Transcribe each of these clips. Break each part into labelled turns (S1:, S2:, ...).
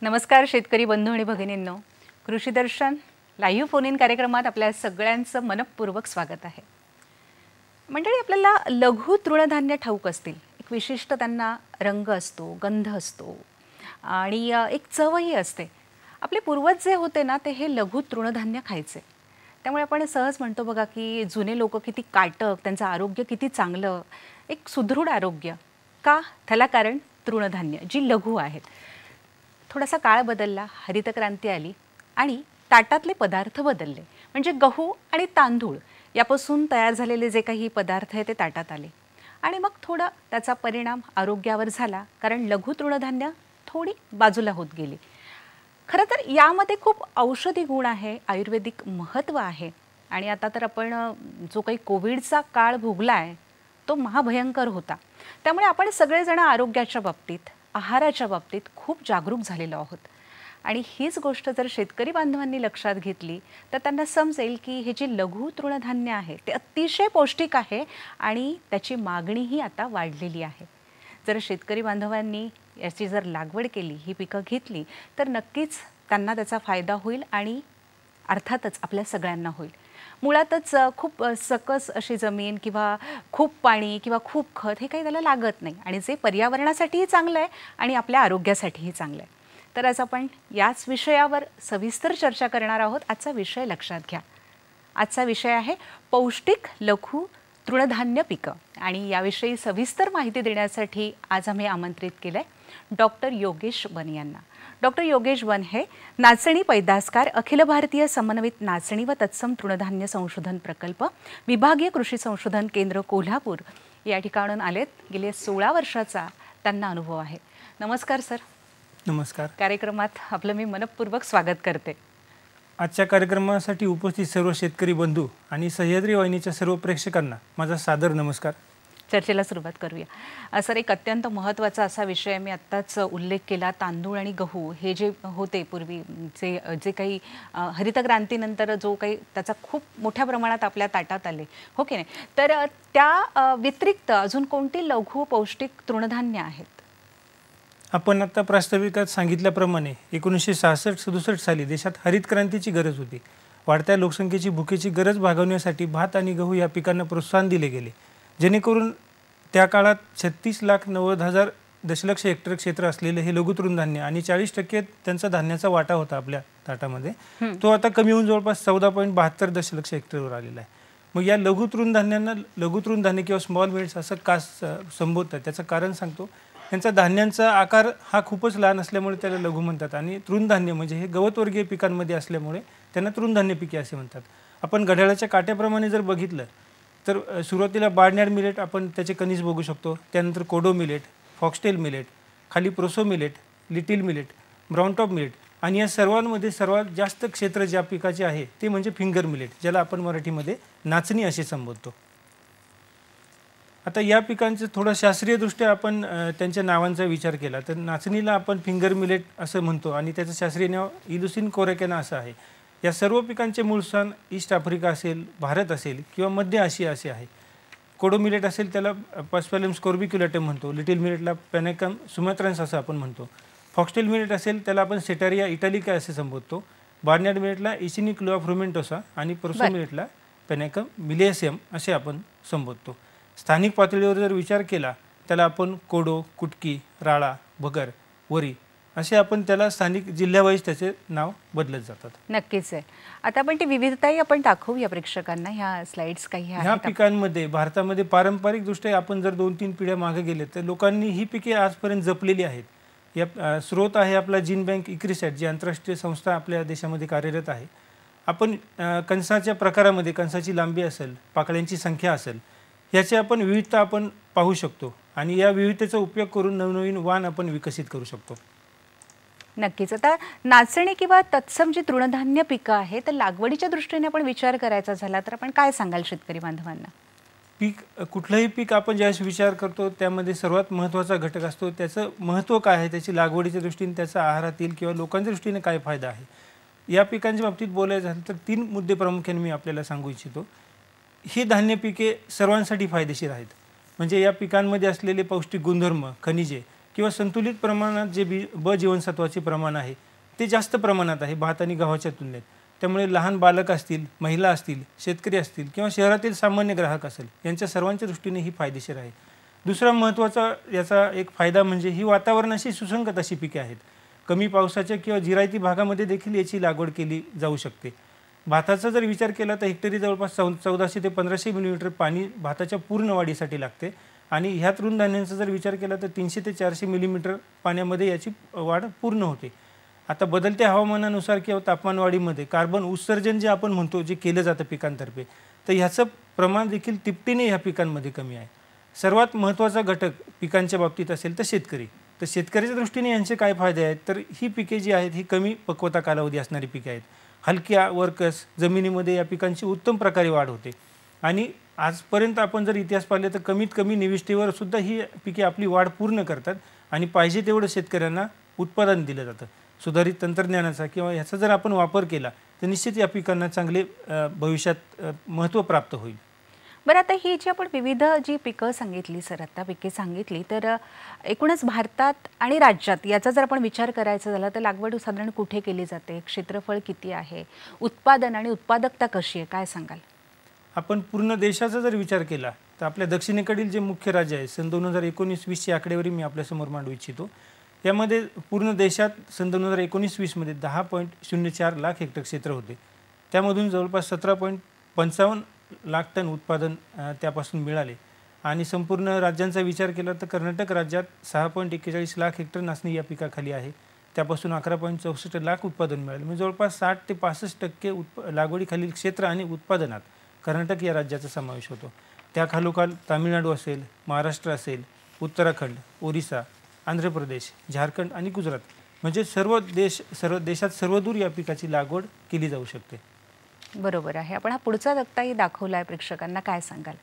S1: नमस्कार शेतकरी बंधू आणि भगिनींनो, कृषी दर्शन लाईव्ह फोन इन कार्यक्रमात आपल्या सगळ्यांचं मनपूर्वक स्वागत आहे। मंडळी, आपल्याला लघु तृणधान्य ठाऊक असतील। एक विशिष्ट त्यांना रंग असतो, गंध असतो आणि एक चवही असते। आपले पूर्वज जे होते ना, ते हे लघु तृणधान्य खायचे। त्यामुळे आपण सहज म्हणतो बघा की जुने लोक किती काटक, त्यांचं आरोग्य किती चांगलं, एक सुदृढ आरोग्य का? त्याला कारण तृणधान्य जी लघु आहेत। थोडासा काळ बदलला, हरित क्रांती आली आणि ताटातले पदार्थ बदलले। म्हणजे गहू आणि तांदूळ यापासून तयार झालेले जे काही पदार्थ आहेत ते ताटात आले आणि मग थोडा त्याचा परिणाम आरोग्यावर झाला, कारण लघु तृणधान्य थोडी बाजूला होत गेली। खरं तर यामध्ये खूप औषधी गुण आहे, आयुर्वेदिक महत्त्व आहे आणि आता तर आपण जो काही कोविडचा काळ भोगलाय तो महाभयंकर होता। त्यामुळे आपण सगळेजण आरोग्याच्या बाबतीत, आहाराच्या बाबतीत खूप जागरूक झालेलो आहोत आणि हीच गोष्ट जर शेतकरी बांधवांनी लक्षात घेतली तर त्यांना समजेल की हे जे लघु तृणधान्य आहे ते अतिशय पौष्टिक आहे आणि त्याची मागणीही आता वाढलेली आहे। जर शेतकरी बांधवांनी याची जर लागवड केली, ही पिकं घेतली तर नक्कीच त्यांना त्याचा फायदा होईल आणि अर्थातच आपल्या सगळ्यांना होईल। मुळातच खूप सकस अशी जमीन किंवा खूप पाणी किंवा खूप खत हे काही त्याला लागत नाही आणि जे पर्यावरणासाठीही चांगलं आहे आणि आपल्या आरोग्यासाठीही चांगलं आहे। तर आज आपण याच विषयावर सविस्तर चर्चा करणार आहोत। आजचा विषय लक्षात घ्या। आजचा विषय आहे पौष्टिक लघु तृणधान्य पिकं आणि याविषयी सविस्तर माहिती देण्यासाठी आज आम्ही आमंत्रित केलंय डॉक्टर योगेश बन यांना। डॉक्टर योगेश बन हे नाचणी पैदासकार, अखिल भारतीय समन्वित नाचणी व तत्सम तृणधान्य संशोधन प्रकल्प, विभागीय कृषी संशोधन केंद्र कोल्हापूर या ठिकाणून आलेत। गेले 16 वर्षाचा त्यांना अनुभव आहे। नमस्कार सर।
S2: नमस्कार।
S1: कार्यक्रमात आपलं मी मनपूर्वक स्वागत करते।
S2: आजच्या कार्यक्रमासाठी उपस्थित सर्व शेतकरी बंधू आणि सह्याद्री वाहिनीच्या सर्व प्रेक्षकांना माझा सादर नमस्कार।
S1: चर्चेला सुरुवात करूया। सर, एक अत्यंत महत्त्वाचा असा विषय मी आत्ताच उल्लेख केला, तांदूळ आणि गहू हे जे होते पूर्वी, जे काही हरित क्रांतीनंतर जो काही त्याचा खूप मोठ्या प्रमाणात आपल्या ताटात आले, हो की नाही? तर त्या व्यतिरिक्त अजून कोणती लघु पौष्टिक तृणधान्य आहेत?
S2: आपण आता प्रास्ताविकात सांगितल्याप्रमाणे 1966-67 साली देशात हरित क्रांतीची गरज होती। वाढत्या लोकसंख्येची भुकेची गरज भागवण्यासाठी भात आणि गहू या पिकांना प्रोत्साहन दिले गेले, जेणेकरून त्या काळात 36,90,000 दशलक्ष हेक्टर क्षेत्र असलेले हे लघु तृणधान्य आणि 40% त्यांचा धान्याचा वाटा होता आपल्या ताटामध्ये, तो आता कमी होऊन जवळपास 14.72 दशलक्ष हेक्टरवर आलेला आहे। मग या लघु तृणधान्यांना लघु तृणधान्य किंवा स्मॉल मिलेट्स असं का संबोधतात? त्याचं कारण सांगतो। त्यांचा धान्यांचा आकार हा खूपच लहान असल्यामुळे त्याला लघु म्हणतात आणि तृणधान्य म्हणजे हे गवतवर्गीय पिकांमध्ये असल्यामुळे त्यांना तृणधान्य पिके असे म्हणतात। आपण घड्याळाच्या काट्याप्रमाणे जर बघितलं तर सुरुवातीला बार्नयार्ड मिलेट, आपण त्याचे कणीस बघू शकतो। त्यानंतर कोडो मिलेट, फॉक्सटेल मिलेट, खाली proso millet, little millet, brown top millet आणि या सर्वांमध्ये सर्वात जास्त क्षेत्र ज्या पिकाचे आहे ते म्हणजे फिंगर मिलेट, ज्याला आपण मराठीमध्ये नाचणी असे संबोधतो। आता या पिकांचं थोडं शास्त्रीयदृष्ट्या आपण त्यांच्या नावांचा विचार केला तर नाचणीला आपण फिंगर मिलेट असं म्हणतो आणि त्याचं शास्त्रीय नाव इलुसिन कोरेकॅना असं आहे। या सर्व पिकांचे मूळ स्थान ईस्ट आफ्रिका असेल, भारत असेल किंवा मध्य आशिया असे आहे। कोडो मिलेट असेल त्याला पास्पॅलम स्कॉर्बिक्युलेटम म्हणतो, लिटिल मिलेटला पेनेकम सुमात्रन्स असं आपण म्हणतो, फॉक्सटेल मिलेट असेल त्याला आपण सेटारिया इटालिका असे संबोधतो, बार्नयार्ड मिलेटला इसिनिक्लुआ फ्रुमेंटोसा आणि प्रोसो मिलेटला पेनेकम मिलिएसियम असे आपण संबोधतो। स्थानिक पातळीवर जर विचार केला त्याला आपण कोडो, कुटकी, राळा, भगर, वरी असे आपण त्याला स्थानिक जिल्ह्यावाईज त्याचे नाव बदलत जातात।
S1: नक्कीच आहे। आता आपण ती विविधताही आपण दाखवूया प्रेक्षकांना। ह्या स्लाइड्स काही आहेत।
S2: ह्या पिकांमध्ये भारतामध्ये पारंपरिकदृष्ट्या आपण जर 2-3 पिढ्या मागे गेले तर लोकांनी ही पिके आजपर्यंत जपलेली आहेत। या स्रोत आहे आपला जीन बँक इक्रिसॅट, जी आंतरराष्ट्रीय संस्था आपल्या देशामध्ये कार्यरत आहे। आपण कणसाच्या प्रकारामध्ये कणसाची लांबी असेल, पाकळ्यांची संख्या असेल, याची आपण विविधता आपण पाहू शकतो आणि या विविधतेचा उपयोग करून नवनवीन वाण आपण विकसित करू शकतो।
S1: नक्कीच। आता नाचणी किंवा तत्सम जी तृणधान्य पिकं आहे तर लागवडीच्या दृष्टीने आपण विचार करायचा झाला तर आपण काय सांगाल शेतकरी बांधवांना?
S2: पीक, कुठलंही पीक आपण ज्यावेळेस विचार करतो त्यामध्ये सर्वात महत्त्वाचा घटक असतो त्याचं महत्त्व काय आहे, त्याची लागवडीच्या दृष्टीने, त्याचा आहारातील किंवा लोकांच्या दृष्टीने काय फायदा आहे। या पिकांच्या बाबतीत बोलायचं झालं तर 3 मुद्दे प्रामुख्याने मी आपल्याला सांगू इच्छितो। ही धान्य पिके सर्वांसाठी फायदेशीर आहेत, म्हणजे या पिकांमध्ये असलेले पौष्टिक गुणधर्म, खनिजे किंवा संतुलित प्रमाणात जे ब जीवनसत्वाचे प्रमाण आहे ते जास्त प्रमाणात आहे भात आणि गव्हाच्या तुलनेत. त्यामुळे लहान बालक असतील, महिला असतील, शेतकरी असतील किंवा शहरातील सामान्य ग्राहक असेल, यांच्या सर्वांच्या दृष्टीने ही फायदेशीर आहे. दुसरा महत्त्वाचा याचा एक फायदा म्हणजे ही वातावरणाशी सुसंगत अशी पिके आहेत. कमी पावसाच्या किंवा जिरायती भागामध्ये देखील याची लागवड केली जाऊ शकते. भाताचा जर विचार केला तर हेक्टरी जवळपास 1400 ते 1500 मिलीमीटर पाणी भाताच्या पूर्ण वाढीसाठी लागते आणि ह्या तृणधान्यांचा जर विचार केला तर 300 ते 400 मिलीमीटर पाण्यामध्ये याची वाढ पूर्ण होते. आता बदलत्या हवामानानुसार किंवा तापमानवाढीमध्ये कार्बन उत्सर्जन जे आपण म्हणतो जे केलं जातं पिकांतर्फे, तर ह्याचं प्रमाण देखील तिपटीने ह्या पिकांमध्ये कमी आहे. सर्वात महत्त्वाचा घटक पिकांच्या बाबतीत असेल तर शेतकरी. तर शेतकऱ्याच्या दृष्टीने यांचे काय फायदे आहेत, तर ही पिके जी आहेत ही कमी पक्वता कालावधी असणारी पिके आहेत. हलक्या वरकस जमिनीमध्ये या पिकांची उत्तम प्रकारे वाढ होते आणि आजपर्यंत आपण जर इतिहास पाहिले तर कमीत कमी निविष्ठेवर सुद्धा ही पिके आपली वाढ पूर्ण करतात आणि पाहिजे तेवढं शेतकऱ्यांना उत्पादन दिलं जातं. सुधारित तंत्रज्ञानाचा किंवा ह्याचा जर आपण वापर केला तर निश्चित या पिकांना चांगले भविष्यात महत्त्व प्राप्त होईल.
S1: बरं, आता ही जी आपण विविध जी पिकं सांगितली सर, आता पिके सांगितली, तर एकूणच भारतात आणि राज्यात याचा जर आपण विचार करायचा झाला तर लागवड साधारण कुठे केली जाते, क्षेत्रफळ किती आहे, उत्पादन आणि उत्पादकता कशी आहे, काय सांगाल?
S2: आपण पूर्ण देशाचा जर विचार केला तर आपल्या दक्षिणेकडील जे मुख्य राज्य आहे सन 2019-20ची आकडेवारी मी आपल्यासमोर मांडू इच्छितो. यामध्ये पूर्ण देशात सन 2019-20 मध्ये 10.04 लाख हेक्टर क्षेत्र होते. त्यामधून जवळपास 17.55 लाख टन उत्पादन त्यापासून मिळाले आणि संपूर्ण राज्यांचा विचार केला तर कर्नाटक राज्यात 6.41 लाख हेक्टर नाचणी या पिकाखाली आहे. त्यापासून 11.64 लाख उत्पादन मिळाले. म्हणजे जवळपास 60 ते 65% लागवडीखालील क्षेत्र आणि उत्पादनात कर्नाटक या राज्याचा समावेश होतो. त्याखालोखाल तामिळनाडू असेल, महाराष्ट्र असेल, उत्तराखंड, ओरिसा, आंध्र प्रदेश, झारखंड आणि गुजरात म्हणजे सर्व देशात सर्वदूर या पिकाची लागवड केली जाऊ शकते.
S1: बरोबर आहे. आपण हा पुढचा तक्ताही दाखवला आहे प्रेक्षकांना, काय सांगाल?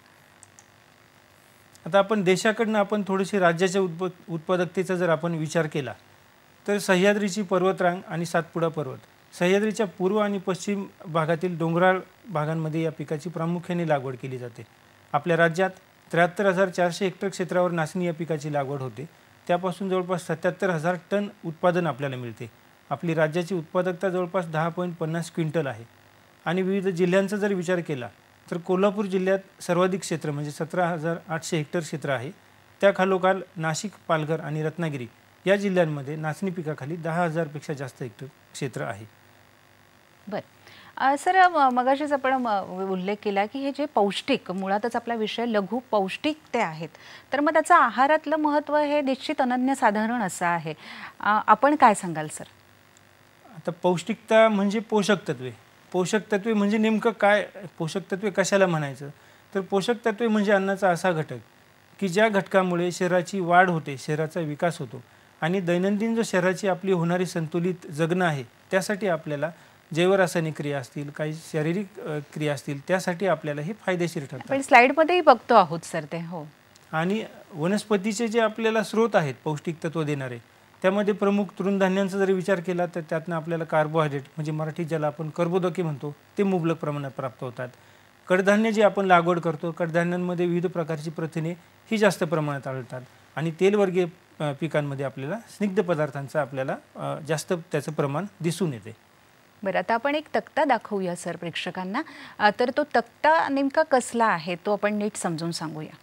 S2: आता आपण देशाकडनं आपण थोडीशी राज्याच्या उत्पादकतेचा जर आपण विचार केला तर सह्याद्रीची पर्वतरांग आणि सातपुडा पर्वत, सह्याद्रीच्या पूर्व आणि पश्चिम भागातील डोंगराळ भागांमध्ये या पिकाची प्रामुख्याने लागवड केली जाते. आपल्या राज्यात 73,400 हेक्टर क्षेत्रावर नाचणी या पिकाची लागवड होते. त्यापासून जवळपास 77,000 टन उत्पादन आपल्याला मिळते. आपली राज्याची उत्पादकता जवळपास 10.50 क्विंटल आहे. आणि विविध जिल्ह्यांचा जर विचार केला तर कोल्हापूर जिल्ह्यात सर्वाधिक क्षेत्र म्हणजे 17,800 हेक्टर क्षेत्र आहे. त्याखालोखाल नाशिक, पालघर आणि रत्नागिरी या जिल्ह्यांमध्ये नाचणी पिकाखाली 10,000 पेक्षा जास्त हेक्टर क्षेत्र आहे.
S1: बरं सर, मगाशीच आपण उल्लेख केला की हे जे पौष्टिक, मुळातच आपला विषय लघु पौष्टिक ते आहेत, तर मग त्याचं आहारातलं महत्त्व हे निश्चित अनन्यसाधारण असं आहे. आपण काय सांगाल सर?
S2: आता पौष्टिकता म्हणजे पोषक तत्वे. पोषक तत्वे म्हणजे नेमकं काय, पोषक तत्वे कशाला म्हणायचं, तर पोषक तत्वे म्हणजे अन्नाचा असा घटक की ज्या घटकामुळे शरीराची वाढ होते, शरीराचा विकास होतो आणि दैनंदिन जो शरीराची आपली होणारी संतुलित जगणं आहे त्यासाठी आपल्याला जैवरासायनिक क्रिया असतील, काही शारीरिक क्रिया असतील, त्यासाठी आपल्याला हे फायदेशीर ठरतात.
S1: आपण स्लाइडमध्येही बघतो आहोत सर ते. हो.
S2: आणि वनस्पतीचे जे आपल्याला स्रोत आहेत पौष्टिक तत्व देणारे, त्यामध्ये प्रमुख तृणधान्यांचा जर विचार केला तर त्यातनं आपल्याला कार्बोहायड्रेट म्हणजे मराठीत ज्याला आपण कर्बोदके म्हणतो ते मुबलक प्रमाणात प्राप्त होतात. कडधान्य जे आपण लागवड करतो, कडधान्यांमध्ये विविध प्रकारची प्रथिने ही जास्त प्रमाणात आढळतात आणि तेलवर्गीय पिकांमध्ये आपल्याला स्निग्ध पदार्थांचं आपल्याला जास्त त्याचं प्रमाण दिसून येते.
S1: बरं, आता आपण एक तक्ता दाखवूया सर प्रेक्षकांना. तर तो तक्ता नेमका कसला आहे तो आपण नीट समजून सांगूया.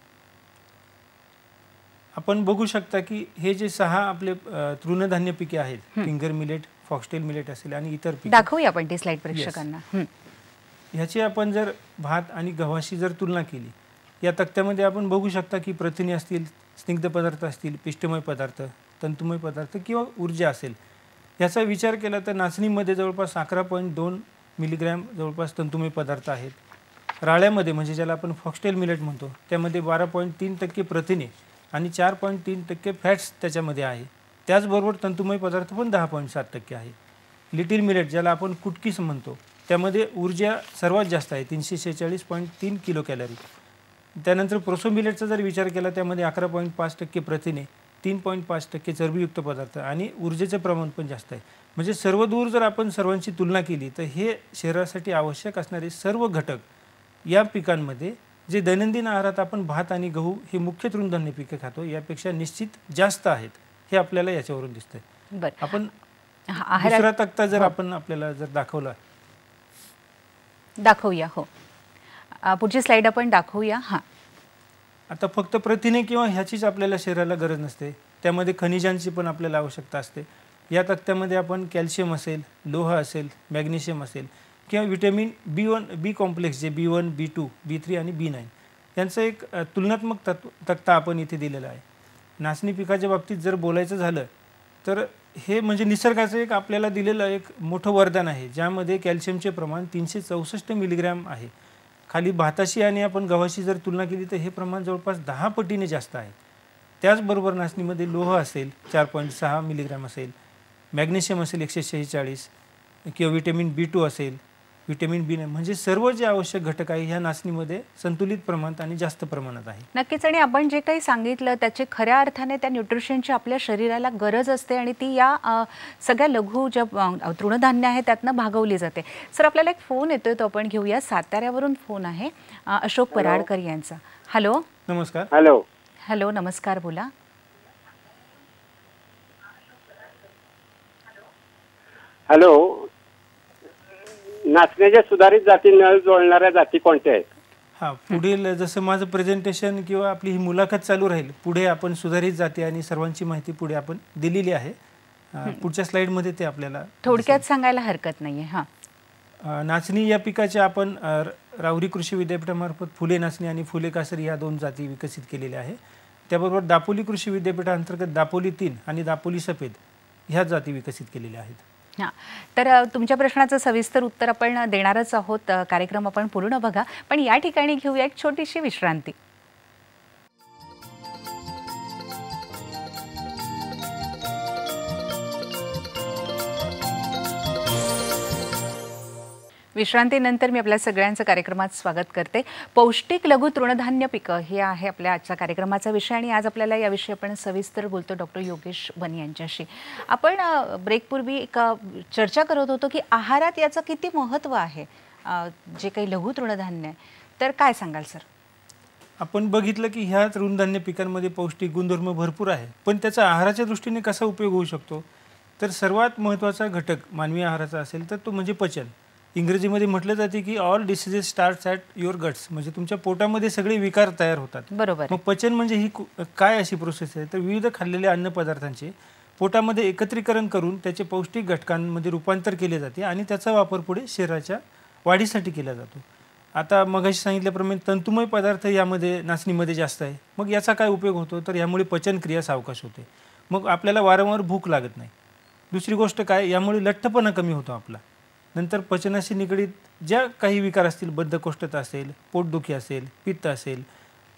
S2: आपण बघू शकता की हे जे 6 आपले तृणधान्य पिके आहेत, फिंगर मिलेट, फॉक्सटेल मिलेट असेल आणि इतर पिके,
S1: दाखवूया आपण ती स्लाइड प्रेक्षकांना.
S2: ह्याची आपण जर भात आणि गव्हाशी जर तुलना केली, या तक्त्यामध्ये आपण बघू शकता की प्रथिने असतील, स्निग्ध पदार्थ असतील, पिष्टमय पदार्थ, तंतुमय पदार्थ किंवा ऊर्जा असेल, याचा विचार केला तर नाचणीमध्ये जवळपास 11.2 मिलीग्रॅम जवळपास तंतुमय पदार्थ आहेत. राळ्यामध्ये म्हणजे ज्याला आपण फॉक्सटेल मिलेट म्हणतो त्यामध्ये 12.3% प्रथिने आणि 4.3% फॅट्स त्याच्यामध्ये आहे. त्याचबरोबर तंतुमय पदार्थ पण 10.7% आहे. लिटिल मिलेट ज्याला आपण कुटकीस म्हणतो त्यामध्ये ऊर्जा सर्वात जास्त आहे, 346.3 किलो कॅलरी. त्यानंतर प्रोसो मिलेटचा जर विचार केला त्यामध्ये 11.5% प्रथिने, 3.5% चरबीयुक्त पदार्थ आणि ऊर्जेचं प्रमाण पण जास्त आहे. म्हणजे सर्वदूर जर आपण सर्वांची तुलना केली तर हे शरीरासाठी आवश्यक असणारे सर्व घटक या पिकांमध्ये, जे दैनंदिन आहारात आपण भात आणि गहू हे मुख्य तृणधान्य पिके खातो यापेक्षा निश्चित जास्त आहेत. हे आपल्याला याच्यावरून दिसतंय.
S1: बरं.
S2: आपण
S1: आहारात
S2: दुसरा तक्ता जर आपण आपल्याला जर दाखवला,
S1: दाखवूया. हो, पुढची स्लाइड आपण दाखवूया. हां,
S2: आता फक्त प्रथिने किंवा ह्याचीच आपल्याला शरीराला गरज नसते, त्यामध्ये खनिजांची पण आपल्याला आवश्यकता असते. या तक्त्यामध्ये आपण कॅल्शियम असेल, लोह असेल, मॅग्नेशियम असेल किंवा विटॅमिन बी कॉम्प्लेक्स जे B1, B2, B3 आणि B9 यांचं एक तुलनात्मक तक्ता आपण इथे दिलेला आहे. नाचणी पिकाच्या बाबतीत जर बोलायचं झालं तर हे म्हणजे निसर्गाचं एक आपल्याला दिलेलं एक मोठं वरदान आहे, ज्यामध्ये कॅल्शियमचे प्रमाण 364 मिलीग्रॅम आहे. खाली भाताशी आणि आपण गव्हाशी जर तुलना केली तर हे प्रमाण जवळपास 10 पटीने जास्त आहे. त्याचबरोबर नाचणीमध्ये लोह असेल 4.6 मिलीग्रॅम असेल, मॅग्नेशियम असेल 146 किंवा विटॅमिन B2 असेल, विटॅमिन B9 म्हणजे सर्व जे आवश्यक घटक आहे ह्या नाचणीमध्ये संतुलित प्रमाणात आणि जास्त प्रमाणात आहे.
S1: नक्कीच. आणि आपण जे काही सांगितलं त्याचे खऱ्या अर्थाने त्या न्यूट्रिशनची आपल्या शरीराला गरज असते आणि ती या सगळ्या लघु ज्या तृणधान्य आहे त्यातनं भागवली जाते. सर, आपल्याला एक फोन येतोय, तो आपण घेऊया. साताऱ्यावरून फोन आहे, अशोक पराडकर यांचा. हॅलो.
S2: नमस्कार.
S3: हॅलो.
S1: हॅलो, नमस्कार, बोला.
S3: हॅलो. नाचण्याच्या सुधारित जाती न जुळणाऱ्या जाती कोणत्या आहेत?
S2: हां, पुढील जसं माझं प्रेझेंटेशन किंवा आपली ही मुलाखत चालू राहील, पुढे आपण सुधारित जाती आणि सर्वांची माहिती पुढे आपण दिलेली आहे. पुढच्या स्लाइडमध्ये ते आपल्याला
S1: थोडक्यात सांगायला हरकत नाहीये. हां,
S2: नाचणी या पिकाच्या आपण राहुरी कृषी विद्यापीठामार्फत फुले नाचणी आणि फुले कासरी या 2 जाती विकसित केलेल्या आहे. त्याबरोबर दापोली कृषी विद्यापीठांतर्गत दापोली 3 आणि दापोली सफेद ह्या जाती विकसित केलेल्या आहेत.
S1: हां, तर तुमच्या प्रश्नाचं सविस्तर उत्तर आपण देणारच आहोत. कार्यक्रम आपण पूर्ण बघा, पण या ठिकाणी घेऊया एक छोटीशी विश्रांती. विश्रांतीनंतर मी आपल्या सगळ्यांचं कार्यक्रमात स्वागत करते. पौष्टिक लघु तृणधान्य पिकं हे आहे आपल्या आजच्या कार्यक्रमाचा विषय आणि आज आपल्याला याविषयी आपण सविस्तर बोलतो डॉक्टर योगेश बन यांच्याशी. आपण ब्रेकपूर्वी एक चर्चा करत होतो की आहारात याचं किती महत्त्व आहे, जे काही लघु तृणधान्य आहे. तर काय सांगाल सर?
S2: आपण बघितलं की ह्या तृणधान्य पिकांमध्ये पौष्टिक गुणधर्म भरपूर आहे, पण त्याचा आहाराच्या दृष्टीने कसा उपयोग होऊ शकतो? तर सर्वात महत्त्वाचा घटक मानवी आहाराचा असेल तर तो म्हणजे पचन. इंग्रजीमध्ये म्हटलं जाते की all diseases starts at your guts, म्हणजे तुमच्या पोटामध्ये सगळे विकार तयार होतात.
S1: बरोबर.
S2: मग पचन म्हणजे ही काय अशी प्रोसेस आहे? तर विविध खाल्लेल्या अन्नपदार्थांचे पोटामध्ये एकत्रीकरण करून त्याचे पौष्टिक घटकांमध्ये रूपांतर केले जाते आणि त्याचा वापर पुढे शरीराच्या वाढीसाठी केला जातो. आता मगाशी सांगितल्याप्रमाणे तंतुमय पदार्थ यामध्ये नाचणीमध्ये जास्त आहे. मग याचा काय उपयोग होतो? तर यामुळे पचनक्रिया सावकाश होते, मग आपल्याला वारंवार भूक लागत नाही. दुसरी गोष्ट काय, यामुळे लठ्ठपणा कमी होतो आपला. नंतर पचनाशी निगडीत ज्या काही विकार असतील, बद्धकोष्ठता असेल, पोटदुखी असेल, पित्त असेल,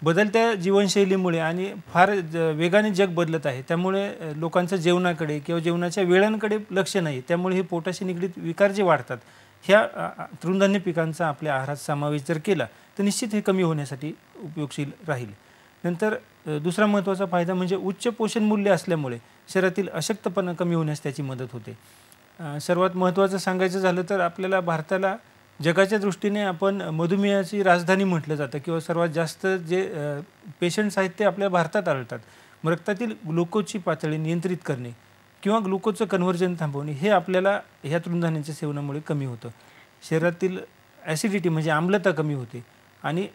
S2: बदलत्या जीवनशैलीमुळे आणि फार वेगाने जग बदलत आहे, त्यामुळे लोकांचं जेवणाकडे किंवा जेवणाच्या वेळांकडे लक्ष नाही, त्यामुळे हे पोटाशी निगडीत विकार जे वाढतात ह्या तृणधान्य पिकांचा आपल्या आहारात समावेश जर केला तर निश्चित हे कमी होण्यासाठी उपयोगशील राहील. नंतर दुसरा महत्त्वाचा फायदा म्हणजे उच्च पोषण मूल्य असल्यामुळे शरीरातील अशक्तपणा कमी होण्यास त्याची मदत होते. सर्वात महत्त्वाचं सांगायचं झालं तर आपल्याला भारताला जगाच्या दृष्टीने आपण मधुमेहाची राजधानी म्हटलं जातं किंवा सर्वात जास्त जे पेशंट्स आहेत ते आपल्या भारतात आढळतात. मग रक्तातील ग्लुकोजची पातळी नियंत्रित करणे किंवा ग्लुकोजचं कन्व्हर्जन थांबवणे हे आपल्याला ह्या तृणधान्यांच्या सेवनामुळे कमी होतं. शरीरातील ॲसिडिटी म्हणजे आम्लता कमी होते आणि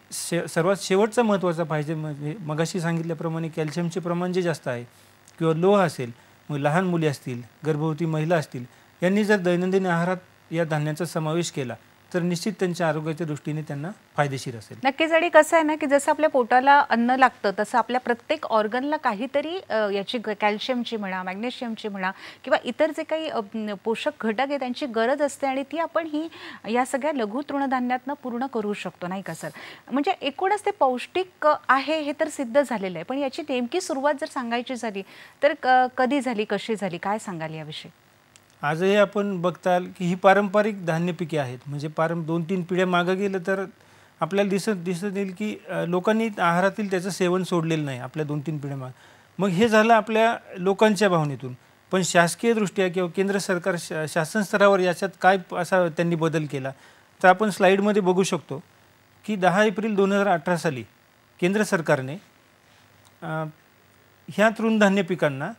S2: सर्वात शेवटचा महत्त्वाचा फायदा म्हणजे मगाशी सांगितल्याप्रमाणे कॅल्शियमचे प्रमाण जे जास्त आहे किंवा लोह असेल, मग लहान मुले असतील, गर्भवती महिला असतील, यांनी जर दैनंदिन आहारात या धान्याचा समावेश केला तर निश्चित त्यांच्या आरोग्याच्या दृष्टीने त्यांना फायदेशीर असेल.
S1: नक्कीच. आणि कसं आहे ना की जसं आपल्या पोटाला अन्न लागतं तसं आपल्या प्रत्येक ऑर्गनला काहीतरी याची कॅल्शियमची म्हणा, मॅग्नेशियमची म्हणा किंवा इतर जे काही पोषक घटक आहे त्यांची गरज असते आणि ती आपण ही या सगळ्या लघु तृणधान्यातनं पूर्ण करू शकतो, नाही का सर? म्हणजे एकूणच ते पौष्टिक आहे हे तर सिद्ध झालेलं आहे, पण याची नेमकी सुरुवात जर सांगायची झाली तर कधी झाली, कशी झाली, काय सांगाल याविषयी?
S2: आजही आपण बघताल की ही पारंपरिक धान्य पिके आहेत. म्हणजे 2-3 पिढ्या मागं गेलं तर आपल्याला दिसत येईल की लोकांनी आहारातील त्याचं सेवन सोडलेलं नाही आपल्या 2-3 पिढ्या मागं. मग हे झालं आपल्या लोकांच्या भावनेतून, पण शासकीय दृष्ट्या किंवा केंद्र सरकार शासन स्तरावर याच्यात काय असा त्यांनी बदल केला तर आपण स्लाईडमध्ये बघू शकतो की 10 एप्रिल 2018 साली केंद्र सरकारने ह्या तृणधान्य पिकांना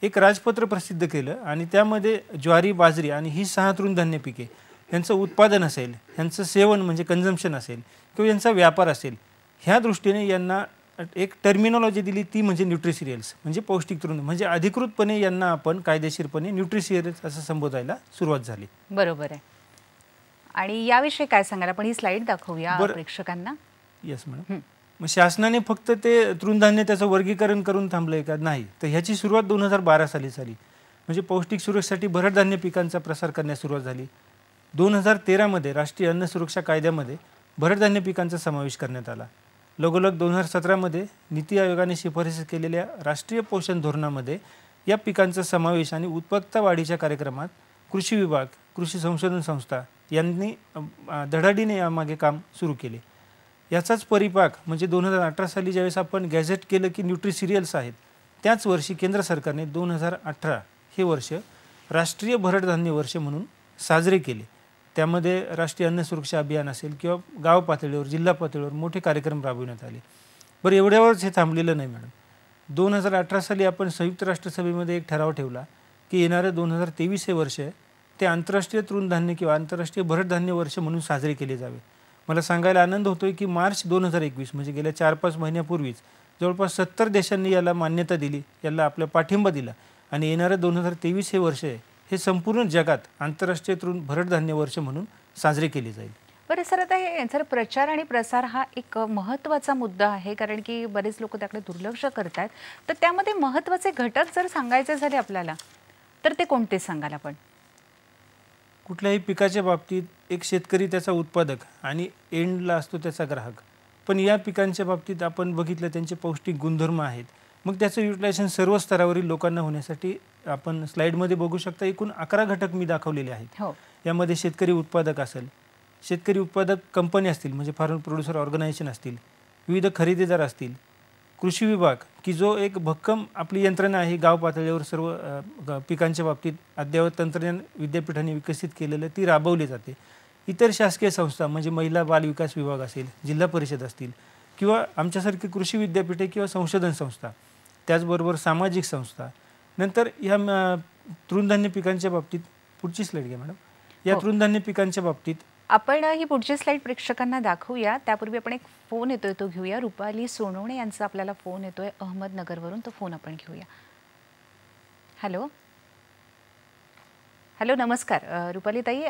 S2: एक राजपत्र प्रसिद्ध केलं आणि त्यामध्ये ज्वारी, बाजरी आणि ही 6 तृणधान्य पिके यांचं उत्पादन असेल, यांचं सेवन म्हणजे कन्झम्पशन असेल किंवा यांचा व्यापार असेल, ह्या दृष्टीने यांना एक टर्मिनॉलॉजी दिली, ती म्हणजे न्यूट्रिसिरियल्स म्हणजे पौष्टिक तृण. म्हणजे अधिकृतपणे यांना आपण कायदेशीरपणे न्यूट्रिसिरियल्स असं संबोधायला सुरुवात झाली.
S1: बरोबर आहे. आणि याविषयी काय सांगाल आपण? ही स्लाइड दाखवूया प्रेक्षकांना.
S2: Yes madam. मग शासनाने फक्त ते तृणधान्य त्याचं वर्गीकरण करून थांबलंय का? नाही. तर ह्याची सुरुवात 2012 साली झाली. म्हणजे पौष्टिक सुरक्षेसाठी भरड धान्य पिकांचा प्रसार करण्यास सुरुवात झाली. 2013 मध्ये राष्ट्रीय अन्न सुरक्षा कायद्यामध्ये भरड धान्य पिकांचा समावेश करण्यात आला. लगोलग 2017 मध्ये नीती आयोगाने शिफारस केलेल्या राष्ट्रीय पोषण धोरणामध्ये या पिकांचा समावेश आणि उत्पादकता वाढीच्या कार्यक्रमात कृषी विभाग, कृषी संशोधन संस्था यांनी धडाडीने यामागे काम सुरू केले. याचाच परिपाक म्हणजे 2018 साली ज्यावेळेस आपण गॅझेट केलं की न्यूट्रिसिरियल्स आहेत, त्याच वर्षी केंद्र सरकारने 2018 हे वर्ष राष्ट्रीय भरड धान्य वर्ष म्हणून साजरे केले. त्यामध्ये राष्ट्रीय अन्न सुरक्षा अभियान असेल किंवा गाव पातळीवर, जिल्हा पातळीवर मोठे कार्यक्रम राबविण्यात आले. बरं, एवढ्यावरच हे थांबलेलं नाही मॅडम. 2018 साली आपण संयुक्त राष्ट्रसभेमध्ये एक ठराव ठेवला की येणारं 2023 हे वर्ष ते आंतरराष्ट्रीय तृणधान्य किंवा आंतरराष्ट्रीय भरड धान्य वर्ष म्हणून साजरे केले जावे. मला सांगायला आनंद होतोय की मार्च 2021 म्हणजे गेल्या 4-5 महिन्यापूर्वीच जवळपास 70 देशांनी याला मान्यता दिली, याला आपला पाठिंबा दिला आणि येणारं 2023 हे वर्ष हे संपूर्ण जगात आंतरराष्ट्रीय भरड धान्य वर्ष म्हणून साजरे केले जाईल.
S1: बरं सर, आता हे जर प्रचार आणि प्रसार हा एक महत्त्वाचा मुद्दा आहे, कारण की बरेच लोक त्याकडे दुर्लक्ष करतात. तर त्यामध्ये महत्त्वाचे घटक जर सांगायचे झाले आपल्याला तर ते कोणते सांगाल आपण?
S2: कुठल्याही पिकाच्या बाबतीत एक शेतकरी त्याचा उत्पादक आणि एंडला असतो त्याचा ग्राहक. पण या पिकांच्या बाबतीत आपण बघितलं त्यांचे पौष्टिक गुणधर्म आहेत. मग त्याचं युटिलायझेशन सर्व स्तरावरील लोकांना होण्यासाठी आपण स्लाइडमध्ये बघू शकता एकूण 11 घटक मी दाखवलेले आहेत. यामध्ये शेतकरी उत्पादक असेल, शेतकरी उत्पादक कंपनी असतील म्हणजे फार्मर प्रोड्युसर ऑर्गनायझेशन असतील, विविध खरेदीदार असतील, कृषी विभाग की जो एक भक्कम आपली यंत्रणा आहे, गाव पातळीवर सर्व पिकांच्या बाबतीत अद्ययावत तंत्रज्ञान विद्यापीठांनी विकसित केलेलं ती राबवली जाते. इतर शासकीय संस्था म्हणजे महिला बाल विकास विभाग असेल, जिल्हा परिषद असतील किंवा आमच्यासारखी कृषी विद्यापीठे किंवा संशोधन संस्था, त्याचबरोबर सामाजिक संस्था. नंतर ह्या तृणधान्य पिकांच्या बाबतीत पुढची स्लाइड घ्या मॅडम. या तृणधान्य पिकांच्या बाबतीत
S1: आपण ही पुढची स्लाइड प्रेक्षकांना दाखवूया. त्यापूर्वी आपण एक फोन येतोय तो घेऊया. रुपाली सोनवणे यांचा आपल्याला फोन येतोय अहमदनगरवरून. तो फोन आपण घेऊया. हॅलो हॅलो, नमस्कार रुपाली ताई,